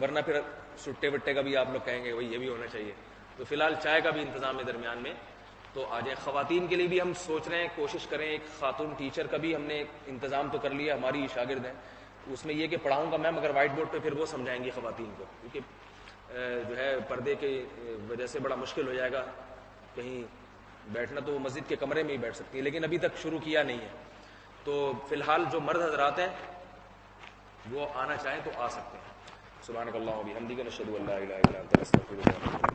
ورنہ پھر سٹے وٹے کا بھی آپ لوگ کہیں گے وہی یہ بھی ہونا چاہیے. تو فی الحال چائے کا بھی انتظام ہے درمیان میں. تو آ جائیں. خواتین کے لیے بھی ہم سوچ رہے ہیں، کوشش کریں ایک خاتون ٹیچر کا بھی ہم نے انتظام تو کر لیا. ہماری شاگرد ہیں. اس میں یہ کہ پڑھاؤں گا میں مگر وائٹ بورڈ پہ پھر وہ سمجھائیں گی خواتین کو، کیونکہ جو ہے پردے کی وجہ سے بڑا مشکل ہو جائے گا. کہیں بیٹھنا تو وہ مسجد کے کمرے میں ہی بیٹھ سکتی ہے، لیکن ابھی تک شروع کیا نہیں ہے. تو فی الحال جو مرد حضرات ہیں وہ آنا چاہیں تو آ سکتے ہیں. سبحانک اللہم و بحمدک نشہد ان لا الہ الا انت نستغفرک.